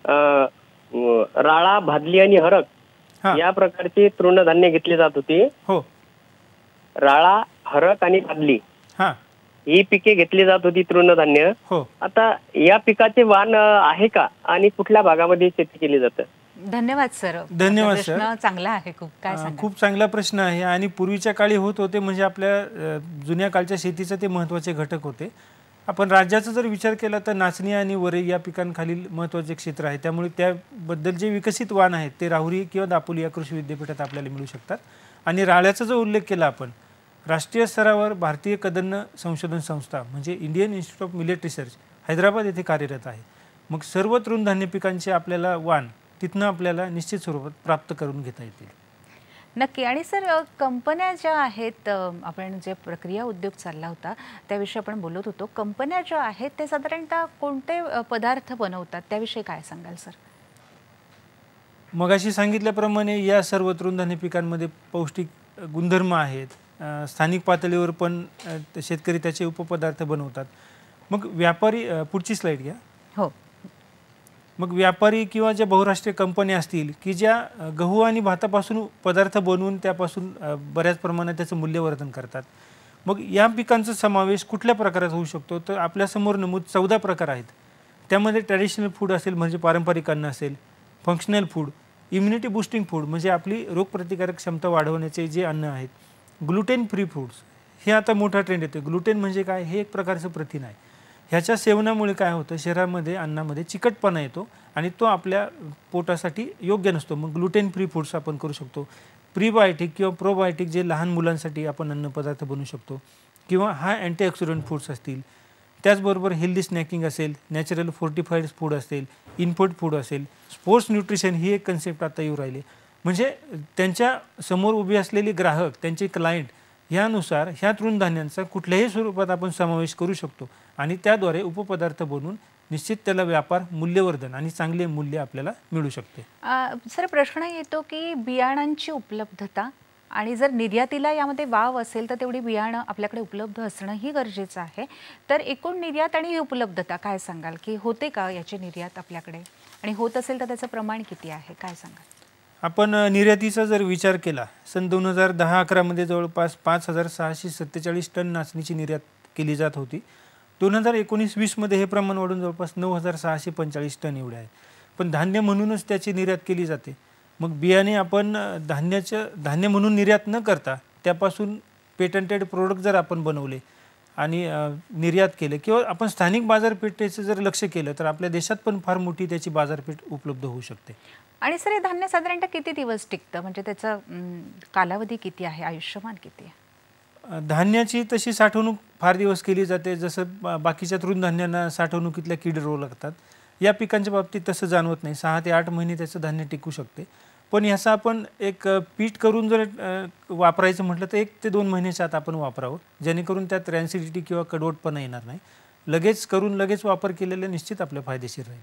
S3: राळा, भादली आणि हरक या प्रकारची तृणधान्य घेतली जात होती.
S2: हो.
S3: राळा, हरक आणि भादली ही पिके घेतली जात होती तृणधान्य.
S2: हो.
S3: आता या पिकाचे वाण आहे का आणि कुठल्या भागामध्ये शेती केली जाते?
S1: धन्यवाद सर.
S2: धन्यवाद सर.
S1: प्रश्न चांगला आहे खूप. काय सांगा?
S2: खूप चांगला प्रश्न आहे आणि पूर्वीच्या काळी होत होते, म्हणजे आपल्या जुन्या काळच्या शेतीचे ते महत्त्वाचे घटक होते. आपण राज्याचा जर विचार केला तर नाचणी आणि वरई या पिकांखालील महत्त्वाचे क्षेत्र आहे, त्यामुळे त्याबद्दल जे विकसित वाण आहेत ते राहुरी किंवा दापोली या कृषी विद्यापीठात आपल्याला मिळू शकतात. आणि राळ्याचा जो उल्लेख केला आपण, राष्ट्रीय स्तरावर भारतीय कदन्न संशोधन संस्था म्हणजे Indian institute of millet research Hyderabad येथे कार्यरत आहे. मग सर्व तृणधान्य पिकांचे आपल्याला वाण तिथनं आपल्याला निश्चित स्वरूपात प्राप्त करून घेता येतील.
S1: नक्की. आणि सर कंपन्या ज्या आहेत, आपण जे प्रक्रिया उद्योग चालला होता त्याविषयी आपण बोलत होतो, कंपन्या ज्या आहेत ते साधारणतः कोणते पदार्थ बनवतात त्याविषयी काय सांगाल सर?
S2: मगाशी सांगितल्याप्रमाणे या सर्व तृणधान्य पिकांमध्ये पौष्टिक गुणधर्म आहेत. स्थानिक पातळीवर पण शेतकरी त्याचे उपपदार्थ बनवतात. मग व्यापारी, पुढची स्लाईड घ्या.
S1: हो.
S2: मग व्यापारी किंवा ज्या बहुराष्ट्रीय कंपन्या असतील की ज्या गहू आणि भातापासून पदार्थ बनवून त्यापासून बऱ्याच प्रमाणात त्याचं मूल्यवर्धन करतात. मग या पिकांचा समावेश कुठल्या प्रकारात होऊ शकतो? तर आपल्यासमोर नमूद 14 प्रकार आहेत. त्यामध्ये ट्रॅडिशनल फूड असेल म्हणजे पारंपरिक अन्न असेल, functional food, immunity boosting food म्हणजे आपली रोगप्रतिकारक क्षमता वाढवण्याचे जे अन्न आहेत, ग्लुटेन फ्री फूड्स हे आता मोठा ट्रेंड येतो. ग्लुटेन म्हणजे काय? हे एक प्रकारचं प्रथिन आहे. ह्याच्या सेवनामुळे काय होतं, शरीरामध्ये अन्नामध्ये चिकटपणा येतो आणि तो आपल्या पोटासाठी योग्य नसतो. मग ग्लुटेन फ्री फूड्स आपण करू शकतो. प्रीबायोटिक किंवा प्रोबायोटिक जे लहान मुलांसाठी आपण अन्नपदार्थ बनवू शकतो किंवा हा अँटीऑक्सिडंट फूड्स असतील. त्याचबरोबर हेल्दी स्नॅकिंग असेल, नॅचरल फोर्टिफाईड फूड असेल, इनपुट फूड असेल, स्पोर्ट्स न्यूट्रिशन ही एक कन्सेप्ट आता येऊ राहिली. म्हणजे त्यांच्या समोर उभी असलेली ग्राहक, त्यांचे क्लायंट यानुसार ह्या तृणधान्यांचा कुठल्याही स्वरूपात आपण समावेश करू शकतो आणि त्याद्वारे उपपदार्थ बनवून निश्चित त्याला व्यापार, मूल्यवर्धन आणि चांगले मूल्य आपल्याला मिळू शकते.
S1: सर प्रश्न येतो की बियाणांची उपलब्धता आणि जर निर्यातीला यामध्ये वाव असेल तर तेवढी बियाणं आपल्याकडे उपलब्ध असणं ही गरजेचं आहे. तर एकूण निर्यात आणि ही उपलब्धता काय सांगाल की होते का याची निर्यात आपल्याकडे, आणि होत असेल तर त्याचं प्रमाण किती आहे, काय सांगाल?
S2: आपण निर्यातीचा जर विचार केला, सन 2010-11 मध्ये जवळपास 5647 टन नाचणीची निर्यात केली जात होती. 2019-20 मध्ये हे प्रमाण वाढून जवळपास 9645 टन एवढे आहे. पण धान्य म्हणूनच त्याची निर्यात केली जाते. मग बियाणे आपण धान्य म्हणून निर्यात न करता त्यापासून पेटंटेड प्रोडक्ट जर आपण बनवले आणि निर्यात केले किंवा आपण स्थानिक बाजारपेठेचं जर लक्ष केलं तर आपल्या देशात पण फार मोठी त्याची बाजारपेठ उपलब्ध होऊ शकते.
S1: आणि सर हे धान्य साधारणतः किती दिवस टिकतं, म्हणजे त्याचा कालावधी किती आहे, आयुष्यमान किती आहे?
S2: धान्याची तशी साठवणूक फार दिवस केली जाते. जसं बाकीच्या तृणधान्यांना साठवणुकीतल्या कीड रोग लागतात, या पिकांच्या बाबतीत तसं जाणवत नाही. 6 ते 8 महिने त्याचं धान्य टिकू शकते. पण ह्याचं आपण एक पीठ करून जर वापरायचं म्हटलं तर 1 ते 2 महिन्याच्या आत आपण वापरावं, जेणेकरून त्यात रॅन्सिडिटी किंवा कडवटपणा येणार नाही. लगेच करून लगेच वापर केलेले निश्चित आपल्या फायदेशीर राहील.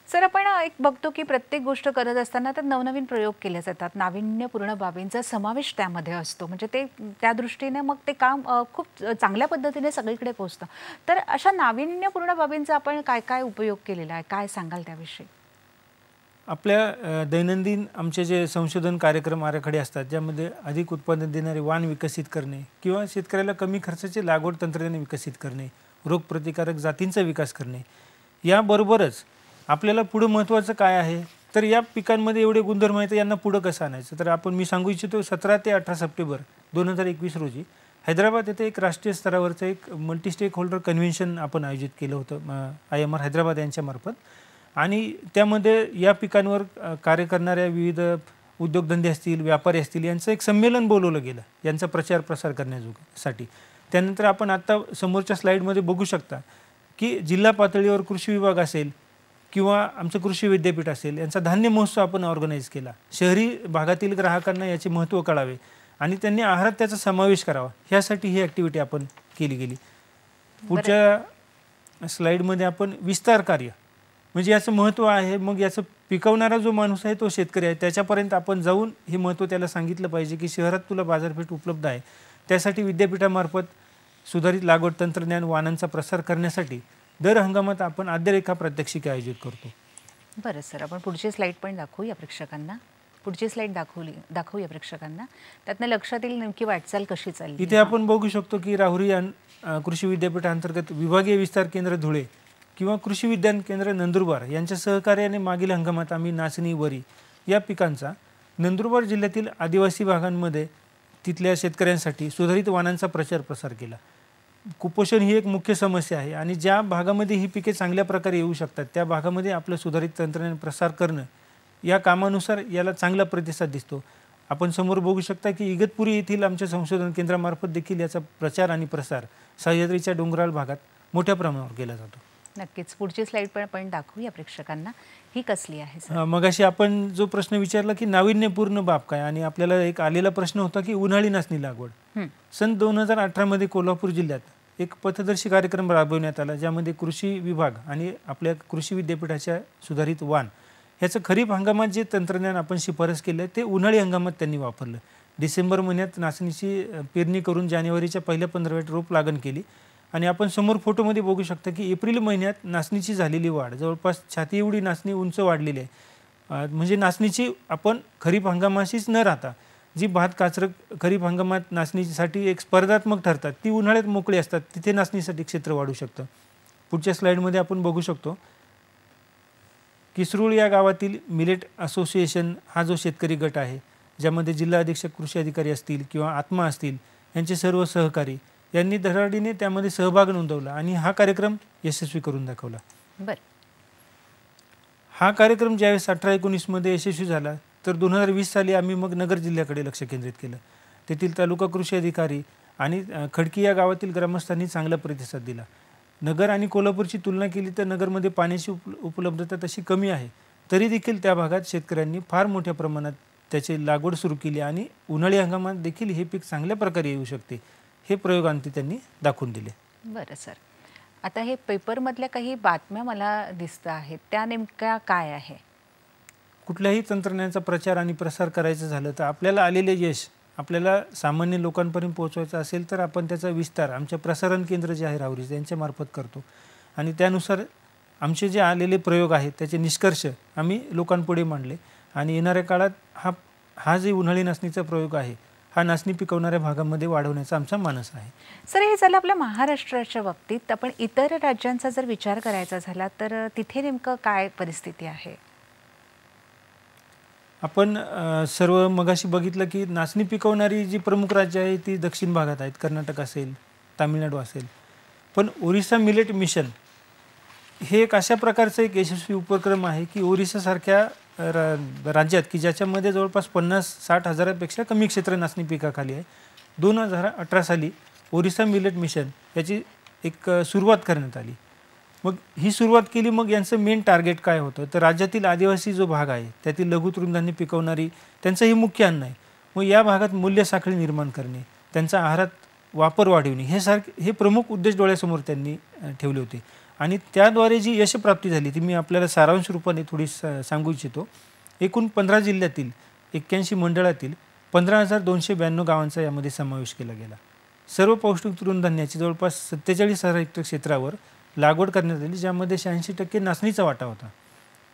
S1: सर आपण एक बघतो की प्रत्येक गोष्ट करत असताना तर नवनवीन प्रयोग केले जातात, नाविन्यपूर्ण बाबींचा समावेश त्यामध्ये असतो, म्हणजे ते त्या दृष्टीने मग ते काम खूप चांगल्या पद्धतीने सगळीकडे पोहोचतं. तर अशा नाविन्यपूर्ण बाबींचा आपण काय काय उपयोग केलेला आहे, काय सांगाल त्याविषयी?
S2: आपल्या दैनंदिन आमचे जे संशोधन कार्यक्रम आराखडे असतात, ज्यामध्ये अधिक उत्पादन देणारे वाण विकसित करणे किंवा शेतकऱ्याला कमी खर्चाचे लागवड तंत्रज्ञान विकसित करणे, रोगप्रतिकारक जातींचा विकास करणे, याबरोबरच आपल्याला पुढे महत्त्वाचं काय आहे तर या पिकांमध्ये एवढे गुणधर्म आहेत, यांना पुढे कसं आणायचं. तर मी सांगू इच्छितो 17 ते 18 सप्टेंबर 2021 रोजी हैदराबाद येथे एक राष्ट्रीय स्तरावरचं एक मल्टी स्टेक होल्डर कन्व्हेन्शन आपण आयोजित केलं होतं IMR हैदराबाद यांच्यामार्फत. आणि त्यामध्ये या पिकांवर कार्य करणाऱ्या विविध उद्योगधंदे असतील, व्यापारी असतील, यांचं एक संमेलन बोलवलं गेलं यांचा प्रचार प्रसार करण्यासाठी. त्यानंतर आपण आत्ता समोरच्या स्लाईडमध्ये बघू शकता की जिल्हा पातळीवर कृषी विभाग असेल किंवा आमचं कृषी विद्यापीठ असेल यांचा धान्य महोत्सव आपण ऑर्गनाईज केला. शहरी भागातील ग्राहकांना याचे महत्त्व कळावे आणि त्यांनी आहारात त्याचा समावेश करावा ह्यासाठी ही ॲक्टिव्हिटी आपण केली गेली. पुढच्या स्लाईडमध्ये आपण विस्तार कार्य म्हणजे याचं महत्त्व आहे. मग याचं पिकवणारा जो माणूस आहे तो शेतकरी आहे, त्याच्यापर्यंत आपण जाऊन हे महत्त्व त्याला सांगितलं पाहिजे की शहरात तुला बाजारपेठ उपलब्ध आहे. त्यासाठी विद्यापीठामार्फत सुधारित लागवड तंत्रज्ञान वाणांचा प्रसार करण्यासाठी दर हंगामात आपण आद्यरेखा प्रात्यक्षिके आयोजित करतो.
S1: बरं सर, आपण पुढची स्लाईड पण दाखवूया प्रेक्षकांना. पुढची स्लाईड दाखवूया प्रेक्षकांना. त्यातनं लक्षात येईल नेमकी वाटचाल कशी चालली.
S2: इथे आपण बघू शकतो की राहुरी कृषी विद्यापीठांतर्गत विभागीय विस्तार केंद्र धुळे किंवा कृषी विज्ञान केंद्र नंदुरबार यांच्या सहकार्याने मागील हंगामात आम्ही नाचणी, वरी या पिकांचा नंदुरबार जिल्ह्यातील आदिवासी भागांमध्ये तिथल्या शेतकऱ्यांसाठी सुधारित वाणांचा प्रचार प्रसार केला. कुपोषण ही एक मुख्य समस्या आहे आणि ज्या भागामध्ये ही पिके चांगल्या प्रकारे येऊ शकतात त्या भागामध्ये आपलं सुधारित तंत्रज्ञान प्रसार करणं या कामानुसार याला चांगला प्रतिसाद दिसतो. आपण समोर बघू शकता की इगतपुरी येथील आमच्या संशोधन केंद्रामार्फत देखील याचा प्रचार आणि प्रसार सह्याद्रीच्या डोंगराळ भागात मोठ्या प्रमाणावर केला जातो.
S1: नक्कीच पुढची स्लाईड पण आपण दाखवूया प्रेक्षकांना. ही कसली आहे सर?
S2: मगाशी आपण जो प्रश्न विचारला की नाविन्यपूर्ण बाब काय, आणि आपल्याला एक आलेला प्रश्न होता की उन्हाळी नाचणी लागवड. सन 2018 मध्ये कोल्हापूर जिल्ह्यात एक पथदर्शी कार्यक्रम राबवण्यात आला ज्यामध्ये कृषी विभाग आणि आपल्या कृषी विद्यापीठाच्या सुधारित वाण ह्याचं खरीप हंगामात जे तंत्रज्ञान आपण शिफारस केलं ते उन्हाळी हंगामात त्यांनी वापरलं. डिसेंबर महिन्यात नाचणीची पेरणी करून जानेवारीच्या पहिल्या 15 रोप लागण केली आणि आपण समोर फोटोमध्ये बघू शकता की एप्रिल महिन्यात नाचणीची झालेली वाढ जवळपास छाती एवढी नाचणी उंच वाढलेली आहे. म्हणजे नाचणीची आपण खरीप हंगामाशीच न राहता जी भात काचरं खरीप हंगामात नाचणीसाठी एक स्पर्धात्मक ठरतात ती उन्हाळ्यात मोकळी असतात, तिथे नाचणीसाठी क्षेत्र वाढू शकतं. पुढच्या स्लाईडमध्ये आपण बघू शकतो किसरूळ या गावातील मिलेट असोसिएशन हा जो शेतकरी गट आहे ज्यामध्ये जिल्हा अधीक्षक कृषी अधिकारी असतील किंवा आत्मा असतील यांचे सर्व सहकारी यांनी धडाडीने त्यामध्ये सहभाग नोंदवला आणि हा कार्यक्रम यशस्वी करून दाखवला.
S1: बरं,
S2: हा कार्यक्रम ज्यावेळेस 18-19 मध्ये यशस्वी झाला तर 2020 साली आम्ही मग नगर जिल्ह्याकडे लक्ष केंद्रित केलं. तेथील तालुका कृषी अधिकारी आणि खडकी या गावातील ग्रामस्थांनी चांगला प्रतिसाद दिला. नगर आणि कोल्हापूरची तुलना केली तर नगरमध्ये पाण्याची उपलब्धता तशी कमी आहे, तरी देखील त्या भागात शेतकऱ्यांनी फार मोठ्या प्रमाणात त्याची लागवड सुरू केली आणि उन्हाळी हंगामात देखील हे पीक चांगल्या प्रकारे येऊ शकते हे प्रयोगांती त्यांनी दाखवून दिले.
S1: बरं सर, आता हे पेपरमधल्या काही बातम्या मला दिसत आहेत त्या नेमक्या काय आहे?
S2: कुठल्याही तंत्रज्ञानाचा प्रचार आणि प्रसार करायचं झालं तर आपल्याला आलेले यश आपल्याला सामान्य लोकांपर्यंत पोहोचवायचं असेल तर आपण त्याचा विस्तार आमच्या प्रसारण केंद्र जे आहे राहुरीचं यांच्यामार्फत करतो आणि त्यानुसार आमचे जे आलेले प्रयोग आहेत त्याचे निष्कर्ष आम्ही लोकांपुढे मांडले आणि येणाऱ्या काळात हा जे उन्हाळी नाचणीचा प्रयोग आहे हा नाचणी पिकवणाऱ्या भागामध्ये वाढवण्याचा आमचा मानस आहे.
S1: सर, हे झालं आपल्या महाराष्ट्राच्या बाबतीत. आपण इतर राज्यांचा जर विचार करायचा झाला तर तिथे नेमकं काय परिस्थिती आहे?
S2: आपण सर्व मगाशी बघितलं की नाचणी पिकवणारी जी प्रमुख राज्य आहे ती दक्षिण भागात आहेत, कर्नाटक असेल, तामिळनाडू असेल. पण ओरिसा मिलेट मिशन हे एक अशा प्रकारचं एक यशस्वी उपक्रम आहे की ओरिसासारख्या राज्यात की ज्याच्यामध्ये जवळपास 50-60 हजारापेक्षा कमी क्षेत्र नाचणी पिकाखाली आहे. 2018 साली ओरिसा मिलेट मिशन याची एक सुरुवात करण्यात आली. मग ही सुरुवात केली. मग यांचं मेन टार्गेट काय होतं तर राज्यातील आदिवासी जो भाग आहे त्यातील लघु तृणधान्य पिकवणारी त्यांचं हे मुख्य अन्न आहे. मग या भागात मूल्य साखळी निर्माण करणे, त्यांचा आहारात वापर वाढवणे हे प्रमुख उद्देश डोळ्यासमोर त्यांनी ठेवले होते आणि त्याद्वारे जी यशप्राप्ती झाली ती मी आपल्याला सारांश रूपाने थोडी सांगू इच्छितो. एकूण 15 जिल्ह्यातील 81 मंडळातील 15,292 गावांचा यामध्ये समावेश केला गेला. सर्व पौष्टिक तृणधान्याची जवळपास 47,000 हेक्टर क्षेत्रावर लागवड करण्यात आली ज्यामध्ये 86% नाचणीचा वाटा होता.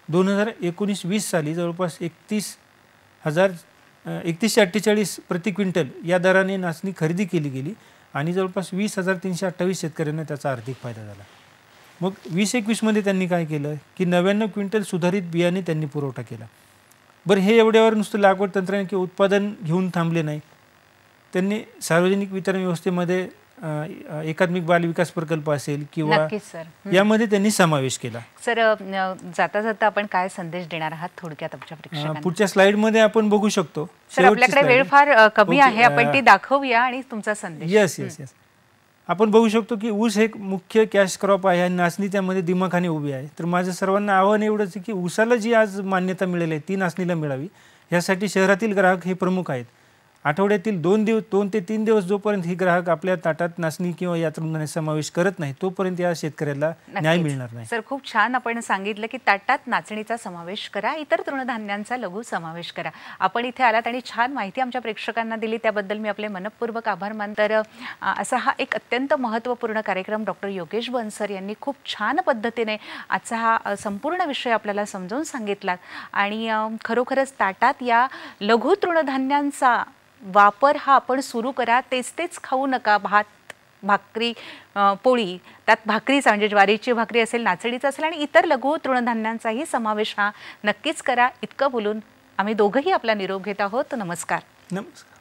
S2: 2019-20 साली जवळपास 31,48 प्रति क्विंटल या दराने नाचणी खरेदी केली गेली आणि जवळपास 20,328 शेतकऱ्यांना त्याचा आर्थिक फायदा झाला. मग 2021 मध्ये त्यांनी काय केलं की 99 क्विंटल सुधारित बियाणे त्यांनी पुरवठा केला. बरं, हे एवढ्यावर नुसतं लागवड तंत्रज्ञान किंवा उत्पादन घेऊन थांबले नाही त्यांनी सार्वजनिक वितरण व्यवस्थेमध्ये एकात्मिक बाल विकास प्रकल्प असेल किंवा
S1: नक्कीच सर.
S2: यामध्ये त्यांनी समावेश केला.
S1: सर जाता जाता आपण काय संदेश देणार आहात थोडक्यात आमच्या प्रेक्षकांना?
S2: पुढच्या स्लाइडमध्ये आपण बघू शकतो.
S1: सर आपल्याकडे वेळ फार कमी आहे, आपण ती दाखवूया आणि तुमचा संदेश.
S2: Yes yes yes. आपण बघू शकतो की ऊस एक मुख्य कॅश क्रॉप आहे आणि नाचणी त्यामध्ये दिमाखाने उभी आहे. तर माझं सर्वांना आव्हान एवढंच आहे की ऊसाला जी आज मान्यता मिळाली आहे ती नाचणीला मिळावी. यासाठी शहरातील ग्राहक हे प्रमुख आहेत. आठवड्यातील 2 ते 3 दिवस जोपर्यंत ही ग्राहक आपल्या ताटात नाचणी किंवा या तृणधान्यात समावेश करत नाही तोपर्यंत या शेतकऱ्याला न्याय मिळणार नाही.
S1: सर खूप छान आपण सांगितलं की ताटात नाचणीचा समावेश करा, इतर तृणधान्यांचा लघु समावेश करा. आपण इथे आलात आणि छान माहिती आमच्या प्रेक्षकांना दिली, त्याबद्दल मी आपले मनपूर्वक आभार मानते. तर असा हा एक अत्यंत महत्त्वपूर्ण कार्यक्रम डॉक्टर योगेश बनसर यांनी खूप छान पद्धतीने आजचा हा संपूर्ण विषय आपल्याला समजावून सांगितला. आणि खरोखरच ताटात या लघु तृणधान्यांचा वापर हा आपण सुरू करा. तेच खाऊ नका. भात, भाकरी, पोळी, त्यात भाकरीचा म्हणजे ज्वारीची भाकरी असेल, नाचणीचं असेल आणि इतर लघु तृणधान्यांचाही समावेश हा नक्कीच करा. इतकं बोलून आम्ही दोघंही आपला निरोप घेत आहोत. नमस्कार.
S2: नमस्कार.